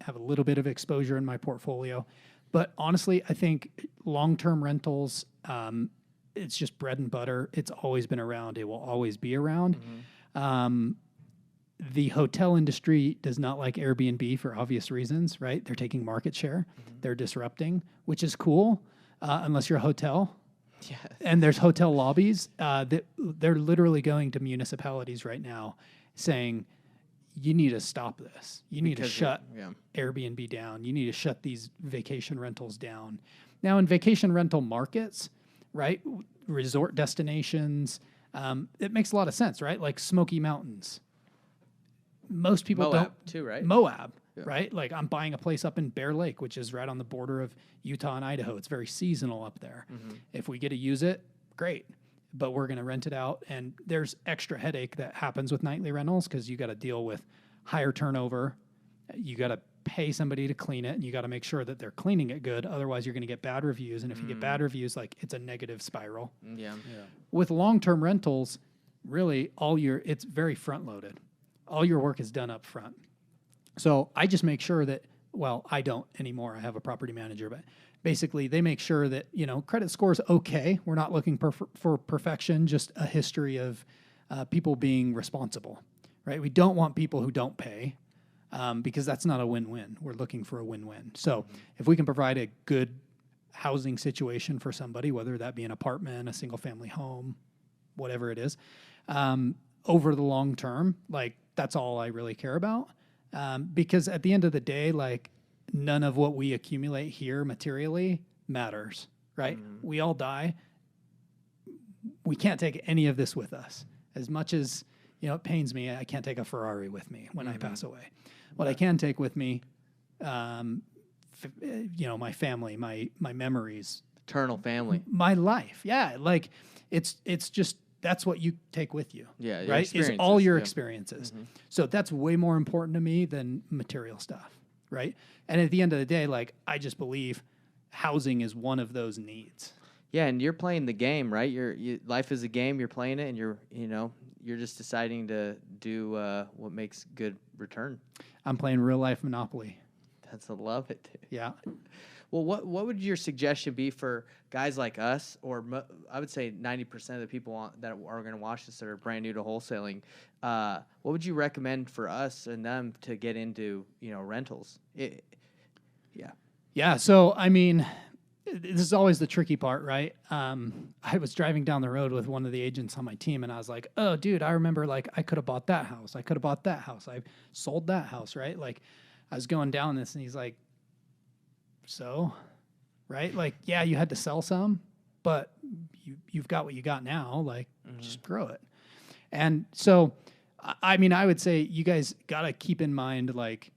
have a little bit of exposure in my portfolio, but honestly, I think long-term rentals it's just bread and butter. It's always been around. It will always be around. The hotel industry does not like Airbnb for obvious reasons, right? They're taking market share. They're disrupting, which is cool, unless you're a hotel. Yes. And there's hotel lobbies that they're literally going to municipalities right now saying, you need to stop this. You need to shut Airbnb down. You need to shut these vacation rentals down. Now, in vacation rental markets, right, resort destinations, it makes a lot of sense, right? Like Smoky Mountains. Most people Moab too, right? Moab, right? Like I'm buying a place up in Bear Lake, which is right on the border of Utah and Idaho. It's very seasonal up there. If we get to use it, great. But we're going to rent it out. And there's extra headache that happens with nightly rentals because you got to deal with higher turnover. You got to pay somebody to clean it, and you got to make sure that they're cleaning it good. Otherwise, you're going to get bad reviews. And if you get bad reviews, like it's a negative spiral. With long-term rentals, really it's very front-loaded. All your work is done up front. So I just make sure that, well, I don't anymore. I have a property manager, but basically they make sure that, credit score is okay. We're not looking for perfection, just a history of people being responsible, right? We don't want people who don't pay because that's not a win-win. We're looking for a win-win. So if we can provide a good housing situation for somebody, whether that be an apartment, a single-family home, whatever it is, over the long term, like that's all I really care about. Because at the end of the day, like none of what we accumulate here materially matters, right? We all die. We can't take any of this with us. As much as, it pains me, I can't take a Ferrari with me when I pass away. What I can take with me, my family, my memories. Eternal family. My life. Yeah. Like it's just, that's what you take with you. Yeah. Right. Is all your experiences. So that's way more important to me than material stuff. Right. And at the end of the day, like, I just believe housing is one of those needs. Yeah. And you're playing the game, right? Life is a game. You're playing it and you're just deciding to do what makes good return. I'm playing real life Monopoly. That's a love it. Yeah. Well, what would your suggestion be for guys like us, or I would say 90% of the people that are going to watch this that are brand new to wholesaling? What would you recommend for us and them to get into, rentals? Yeah. So, I mean, this is always the tricky part, right? I was driving down the road with one of the agents on my team, and I was like, oh, dude, I remember, like, I could have bought that house. I could have bought that house. I sold that house, right? Like, I was going down this, and he's like, so, right? Like, yeah, you had to sell some, but you've got what you got now. Like, just grow it. And so, I mean, I would say you guys got to keep in mind, like,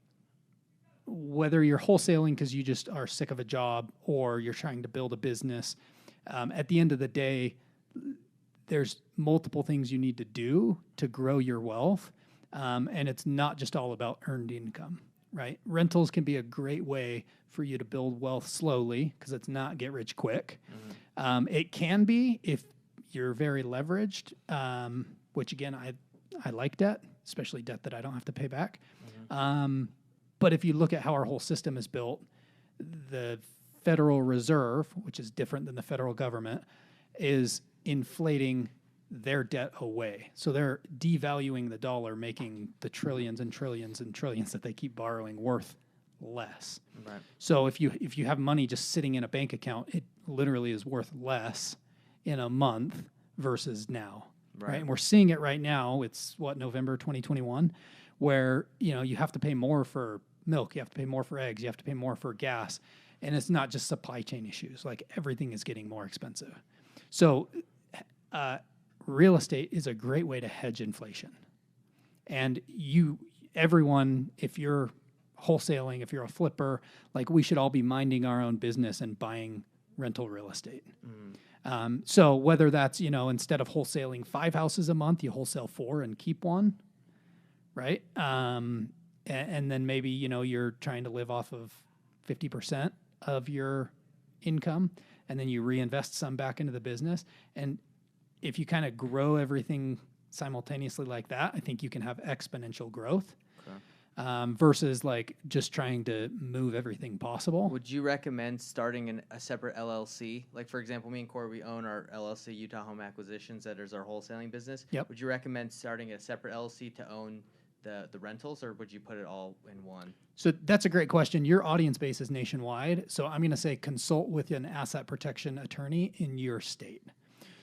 whether you're wholesaling because you just are sick of a job or you're trying to build a business, at the end of the day, there's multiple things you need to do to grow your wealth. And it's not just all about earned income, right? Rentals can be a great way for you to build wealth slowly because it's not get rich quick. It can be if you're very leveraged, which again, I like debt, especially debt that I don't have to pay back. But if you look at how our whole system is built, the Federal Reserve, which is different than the federal government, is inflating their debt away. So they're devaluing the dollar, making the trillions and trillions and trillions that they keep borrowing worth less. Right. So if you have money just sitting in a bank account, it literally is worth less in a month versus now. Right. And we're seeing it right now. It's November 2021, where, you have to pay more for milk, you have to pay more for eggs, you have to pay more for gas. And it's not just supply chain issues. Like, everything is getting more expensive. So real estate is a great way to hedge inflation. And everyone, if you're wholesaling, if you're a flipper, like, we should all be minding our own business and buying rental real estate. So whether that's, instead of wholesaling 5 houses a month, you wholesale 4 and keep 1, right? And then maybe, you're trying to live off of 50% of your income, and then you reinvest some back into the business. And if you kind of grow everything simultaneously like that, I think you can have exponential growth. versus like just trying to move everything possible. Would you recommend starting a separate LLC? Like, for example, me and Corey, we own our LLC, Utah Home Acquisitions. That is our wholesaling business. Yep. Would you recommend starting a separate LLC to own the rentals, or would you put it all in one? So that's a great question. Your audience base is nationwide. So I'm going to say consult with an asset protection attorney in your state.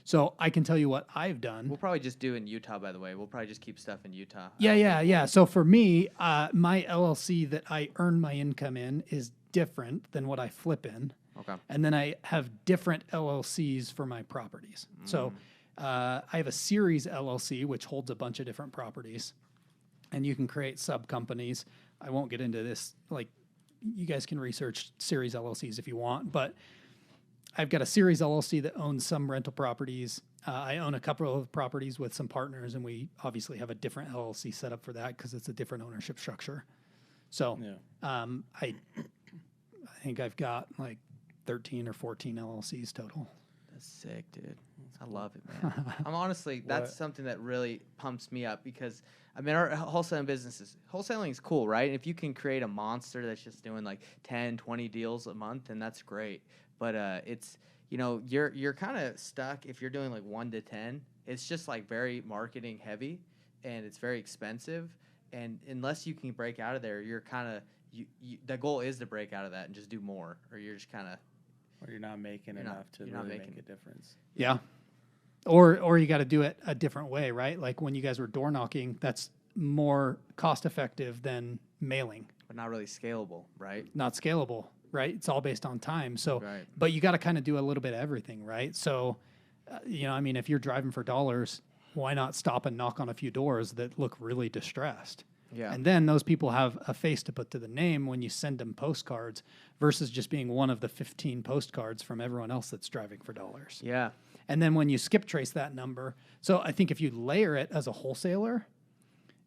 So I can tell you what I've done. We'll probably just do in Utah, by the way. We'll probably just keep stuff in Utah. Yeah. So for me, my LLC that I earn my income in is different than what I flip in. Okay. And then I have different LLCs for my properties. So I have a series LLC, which holds a bunch of different properties. And you can create sub companies. I won't get into this. Like, you guys can research series LLCs if you want, but I've got a series LLC that owns some rental properties. I own a couple of properties with some partners, and we obviously have a different LLC set up for that because it's a different ownership structure. So I think I've got like 13 or 14 LLCs total. That's sick, dude. I love it, man. I'm honestly, that's something that really pumps me up because, I mean, our wholesaling is cool, right? And if you can create a monster that's just doing like 10, 20 deals a month, then that's great. But it's, you're kind of stuck if you're doing like 1 to 10. It's just like very marketing heavy and it's very expensive. And unless you can break out of there, you're kind of, the goal is to break out of that and just do more, or you're just kind of, or you're not making enough to really make a difference. Yeah. Or you got to do it a different way, right? Like when you guys were door knocking, that's more cost effective than mailing. But not really scalable, right? Not scalable, right? It's all based on time. So, right. But you got to kind of do a little bit of everything, right? So, I mean, if you're driving for dollars, why not stop and knock on a few doors that look really distressed? Yeah. And then those people have a face to put to the name when you send them postcards versus just being one of the 15 postcards from everyone else that's driving for dollars. Yeah. And then when you skip trace that number, so I think if you layer it as a wholesaler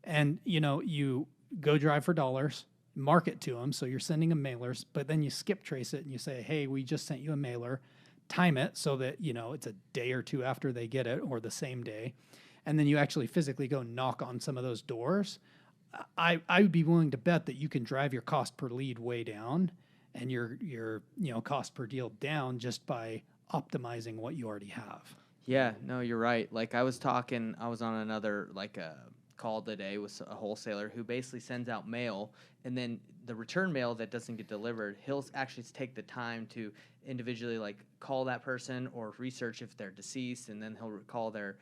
and, you go drive for dollars, market to them, so you're sending them mailers, but then you skip trace it and you say, hey, we just sent you a mailer, time it so that, it's a day or two after they get it or the same day. And then you actually physically go knock on some of those doors. I would be willing to bet that you can drive your cost per lead way down and your cost per deal down just by optimizing what you already have. Yeah, no, you're right. Like I was on another call today with a wholesaler who basically sends out mail, and then the return mail that doesn't get delivered, he'll actually take the time to individually call that person or research if they're deceased, and then he'll call their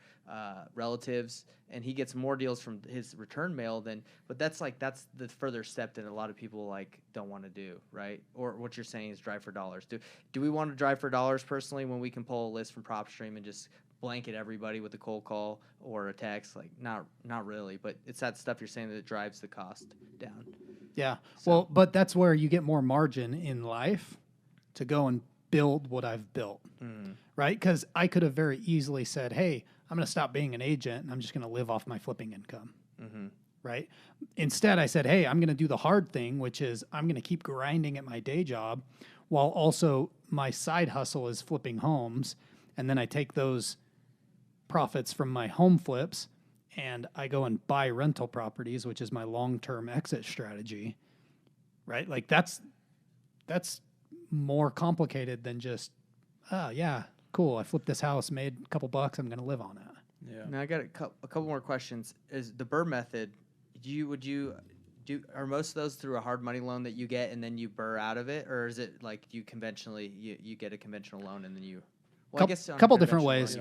relatives, and he gets more deals from his return mail but that's the further step that a lot of people don't want to do, right? Or what you're saying is drive for dollars. Do we want to drive for dollars personally when we can pull a list from PropStream and just blanket everybody with a cold call or a text? Not really, but it's that stuff you're saying that drives the cost down. Yeah. So. Well, but that's where you get more margin in life to go and build what I've built, right? Because I could have very easily said, hey, I'm going to stop being an agent and I'm just going to live off my flipping income, right? Instead, I said, hey, I'm going to do the hard thing, which is I'm going to keep grinding at my day job while also my side hustle is flipping homes. And then I take those profits from my home flips and I go and buy rental properties, which is my long-term exit strategy, right? Like that's more complicated than just, oh yeah, cool. I flipped this house, made a couple bucks. I'm going to live on it. Yeah. Now I got a couple more questions. Is the BRRRR method, are most of those through a hard money loan that you get and then you BRRRR out of it? Or is it like you conventionally, you get a conventional loan and then you... Well, I guess couple different ways.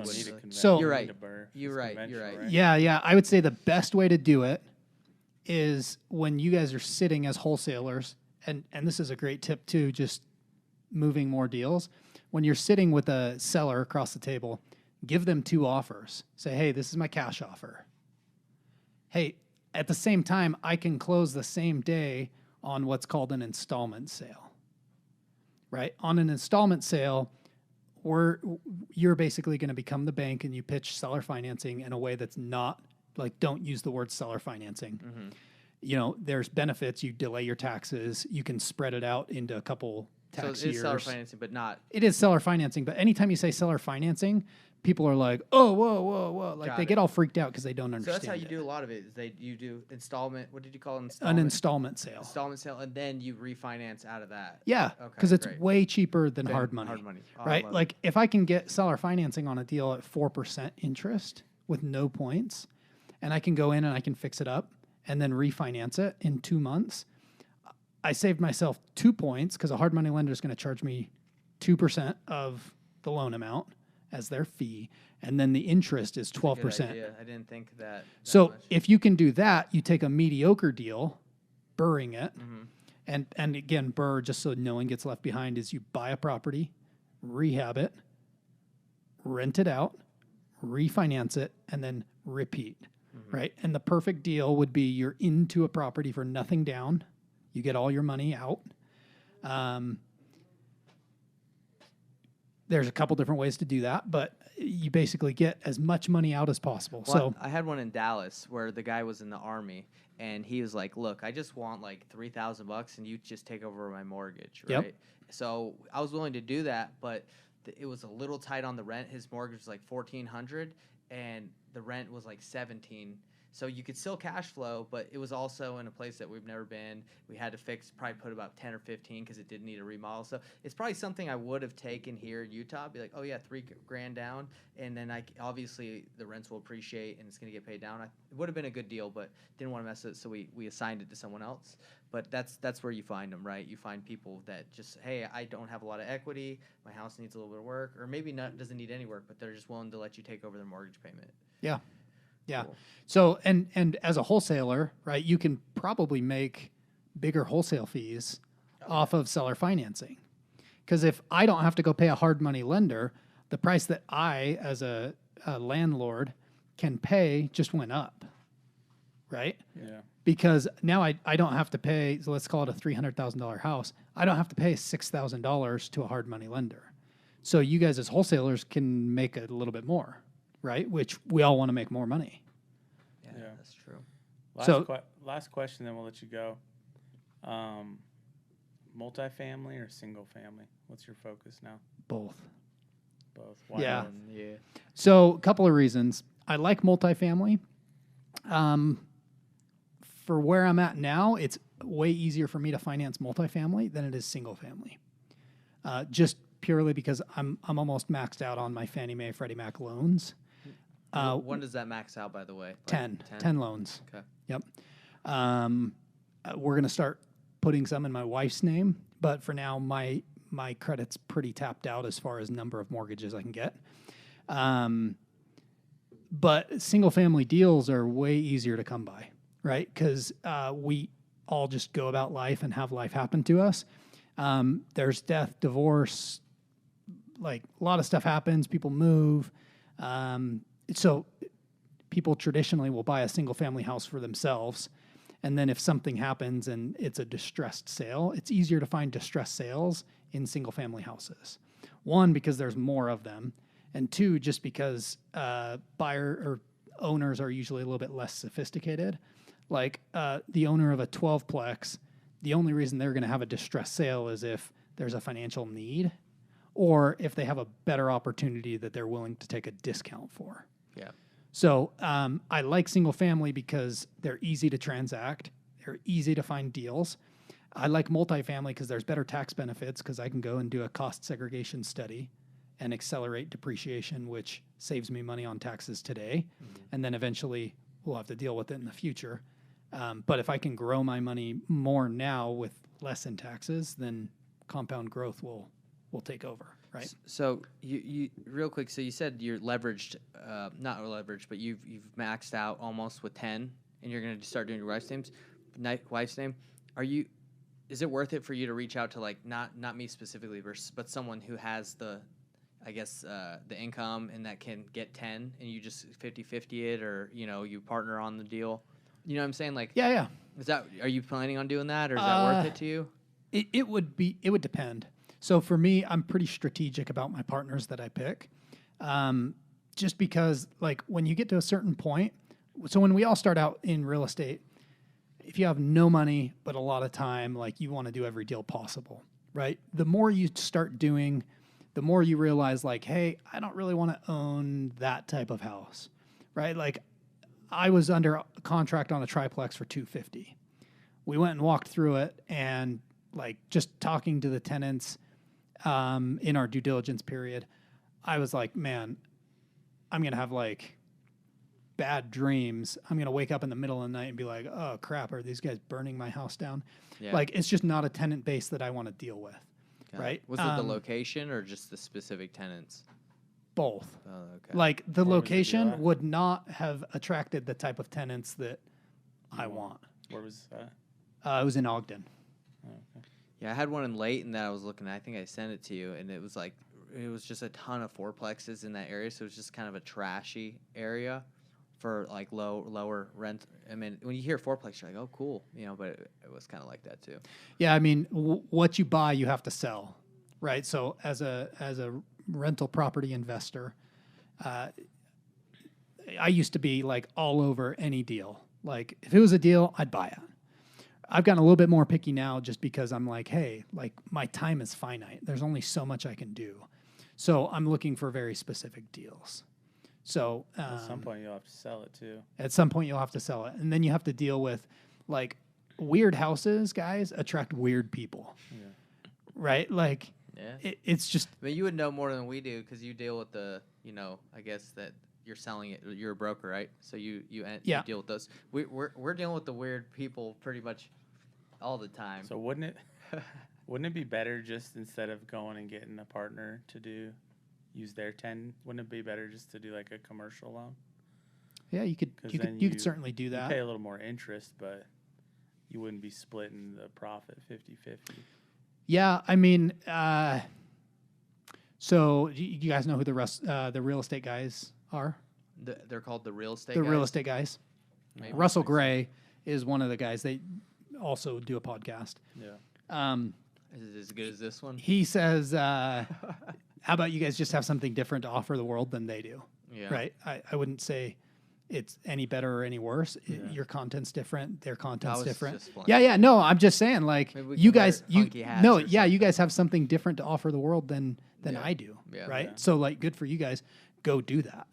So you're right. You're right. Yeah. I would say the best way to do it is when you guys are sitting as wholesalers, and this is a great tip too, just moving more deals. When you're sitting with a seller across the table, give them 2 offers. Say, hey, this is my cash offer. Hey, at the same time, I can close the same day on what's called an installment sale, right? On an installment sale, you're basically going to become the bank and you pitch seller financing in a way that's not don't use the word seller financing. There's benefits. You delay your taxes. You can spread it out into a couple tax years. So it is seller financing, but not. It is seller financing, but anytime you say seller financing, people are like, oh, whoa. Like Got they it. get all freaked out because they don't So understand. that's how you it. do a lot of it. Is you do installment. What did you call it? An installment sale. Installment sale, and then you refinance out of that. Yeah, Okay, because it's great. way cheaper than Than hard money. hard money. Oh, I Right? love Like it. if I can get seller financing on a deal at 4% interest with no points, and I can go in and I can fix it up and then refinance it in 2 months, I saved myself 2 points because a hard money lender is going to charge me 2% of the loan amount as their fee, and then the interest is 12%. Good idea. I didn't think of that. So much. if you can do that, you take a mediocre deal, burring it, Mm-hmm. and again, burr, just so no one gets left behind, is you buy a property, rehab it, rent it out, refinance it, and then repeat, right? And the perfect deal would be you're into a property for nothing down, you get all your money out. There's a couple different ways to do that, but you basically get as much money out as possible. Well, So I had one in Dallas where the guy was in the Army, and he was like, "Look, I just want like $3,000, and you just take over my mortgage, right?" Yep. So I was willing to do that, but it was a little tight on the rent. His mortgage was like $1,400, and the rent was like $1,700. So you could still cash flow, but it was also in a place that we've never been. We had to probably put about 10 or 15 because it did need a remodel. So it's probably something I would have taken here in Utah. Be like, oh yeah, $3,000 down, and then obviously the rents will appreciate and it's going to get paid down. It would have been a good deal, but didn't want to mess it, so we assigned it to someone else. But that's where you find them, right? You find people that just, hey, I don't have a lot of equity, my house needs a little bit of work, or maybe doesn't need any work, but they're just willing to let you take over their mortgage payment. yeah. Yeah. Cool. So, and as a wholesaler, right, you can probably make bigger wholesale fees off of seller financing. Because if I don't have to go pay a hard money lender, the price that I, as a landlord, can pay just went up, right? Yeah. Because now I don't have to pay, so let's call it a $300,000 house. I don't have to pay $6,000 to a hard money lender. So you guys as wholesalers can make a little bit more, right? Which we all want to make more money. Yeah, Yeah. that's true. Last question, then we'll let you go. Multifamily or single family? What's your focus now? Both. Both. Why Yeah. both? Yeah. So a couple of reasons. I like multifamily. For where I'm at now, it's way easier for me to finance multifamily than it is single family. Just purely because I'm almost maxed out on my Fannie Mae, Freddie Mac loans. When does that max out, by the way? Like 10 loans. Okay. Yep. We're going to start putting some in my wife's name, but for now, my credit's pretty tapped out as far as number of mortgages I can get. But single family deals are way easier to come by, right? Because we all just go about life and have life happen to us. There's death, divorce, like a lot of stuff happens. People move. So people traditionally will buy a single family house for themselves. And then if something happens and it's a distressed sale, it's easier to find distressed sales in single family houses. One, because there's more of them. And two, just because buyer or owners are usually a little bit less sophisticated. Like the owner of a 12-plex, the only reason they're going to have a distressed sale is if there's a financial need or if they have a better opportunity that they're willing to take a discount for. Yeah. So I like single family because they're easy to transact. They're easy to find deals. I like multifamily because there's better tax benefits because I can go and do a cost segregation study and accelerate depreciation, which saves me money on taxes today. And then eventually we'll have to deal with it in the future. But if I can grow my money more now with less in taxes, then compound growth will take over, right? So you real quick. So you said you're leveraged, not leveraged, but you've maxed out almost with 10, and you're going to start doing your wife's name. Is it worth it for you to reach out to like not me specifically, but someone who has the income and that can get 10, and you just 50-50 it, or you partner on the deal? You know what I'm saying? Like, Yeah. are you planning on doing that, or is that worth it to you? It would depend. So for me, I'm pretty strategic about my partners that I pick. Just because like when you get to a certain point, so when we all start out in real estate, if you have no money, but a lot of time, like you want to do every deal possible, right? The more you start doing, the more you realize like, hey, I don't really want to own that type of house, right? Like I was under contract on a triplex for $250. We went and walked through it, and like just talking to the tenants in our due diligence period, I was like, man, I'm going to have like bad dreams. I'm going to wake up in the middle of the night and be like, oh crap, are these guys burning my house down? Yeah. Like, it's just not a tenant base that I want to deal with. Got right. it. Was it the location or just the specific tenants? Both. Oh, okay. Like the Where was the deal location at? would not have attracted the type of tenants that I want. Where was that? It was in Ogden. Oh, okay. Yeah, I had one in Layton that I was looking at. I think I sent it to you, and it was like, it was just a ton of fourplexes in that area, so it was just kind of a trashy area for like lower rent. I mean, when you hear fourplex, you're like, oh, cool, you know, but it was kind of like that too. Yeah, I mean, what you buy, you have to sell, right? So as a rental property investor, I used to be like all over any deal. Like if it was a deal, I'd buy it. I've gotten a little bit more picky now just because I'm like, hey, like my time is finite. There's only so much I can do. So I'm looking for very specific deals. So At some point, you'll have to sell it too. at some point you'll have to sell it. And then you have to deal with like weird houses, guys, attract weird people, right? Like Yeah. it's just, I mean, you would know more than we do because you deal with the, you know, I guess that you're selling it. You're a broker, right? So you deal with those. We're dealing with the weird people pretty much all the time. So wouldn't it be better just instead of going and getting a partner to use their 10? Wouldn't it be better just to do like a commercial loan? yeah, you could Then certainly do You that. pay a little more interest, but you wouldn't be splitting the profit 50-50. Yeah, I mean, so you guys know who the real estate guys are? They're called the real estate. The guys? real estate guys. Maybe. Russell Gray is one of the guys. They also do a podcast. Yeah. Is it as good as this one? He says, how about you guys just have something different to offer the world than they do? Yeah. Right? I wouldn't say it's any better or any worse. Your content's different. Their content's was different. just fun. Yeah. No, I'm just saying, like, Maybe we you can wear guys, funky hats no, or yeah, you something. guys have something different to offer the world than Yeah. I do. Yeah. Right? Yeah. So, like, good for you guys. Go do that.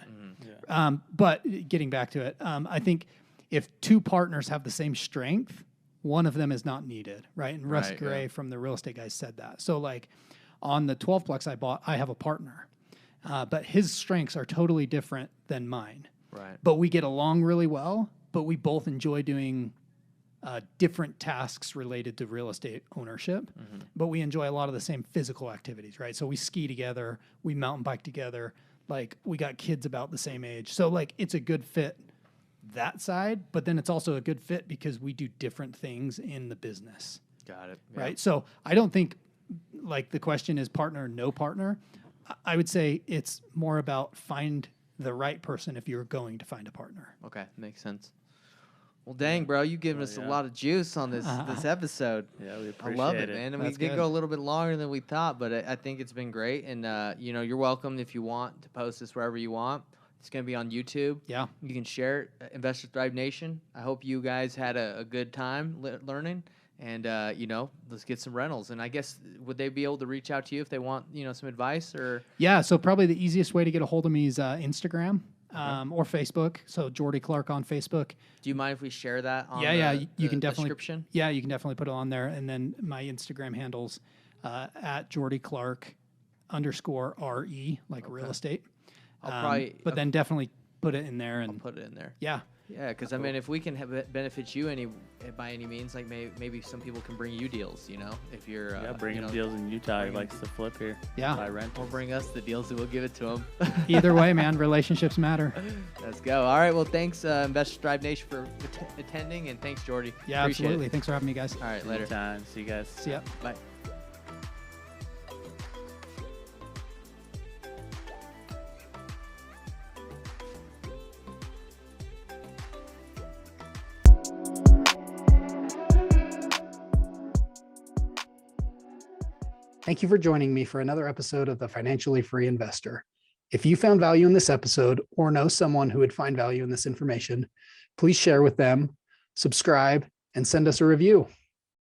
Yeah. But getting back to it, I think if two partners have the same strength, one of them is not needed, right? And Russ Right, Gray yeah. from the real estate guys said that. So like on the 12plex I bought, I have a partner, but his strengths are totally different than mine. Right. But we get along really well, but we both enjoy doing different tasks related to real estate ownership, but we enjoy a lot of the same physical activities, right? So we ski together, we mountain bike together, like we got kids about the same age. So like it's a good fit that side, but then it's also a good fit because we do different things in the business, Got it. Yeah. right? So I don't think like the question is partner, no partner. I would say it's more about find the right person if you're going to find a partner. Okay, makes sense. Well, dang, bro, you've given us a yeah. lot of juice on this episode. Yeah, we I appreciate love it, man. And That's we did good. go a little bit longer than we thought, but I think it's been great. And, you know, you're welcome if you want to post this wherever you want. It's going to be on YouTube. Yeah. You can share it, Investor Thrive Nation. I hope you guys had a good time learning. And, you know, let's get some rentals. And I guess, would they be able to reach out to you if they want, you know, some advice or? Yeah. So probably the easiest way to get a hold of me is Instagram or Facebook. So Jordy Clark on Facebook. Do you mind if we share that on you can definitely description? Yeah, you can definitely put it on there. And then my Instagram handles at Jordy Clark _RE, like real estate. I'll probably but then definitely put it in there and put it in there. yeah. Yeah, because I mean, if we can benefit you by any means, like maybe some people can bring you deals, you know, if you're bring you him know, deals in Utah. He bring likes to flip here. Yeah. Buy rent. or bring us the deals and we'll give it to them. Either way, man, relationships matter. Let's go. All right. Well, thanks, Investor Thrive Nation, for attending, and thanks, Jordy. Yeah, Appreciate absolutely. It. Thanks for having me, guys. All right, later. Anytime. See you guys. See ya. Bye. Thank you for joining me for another episode of The Financially Free Investor. If you found value in this episode or know someone who would find value in this information, please share with them, subscribe, and send us a review.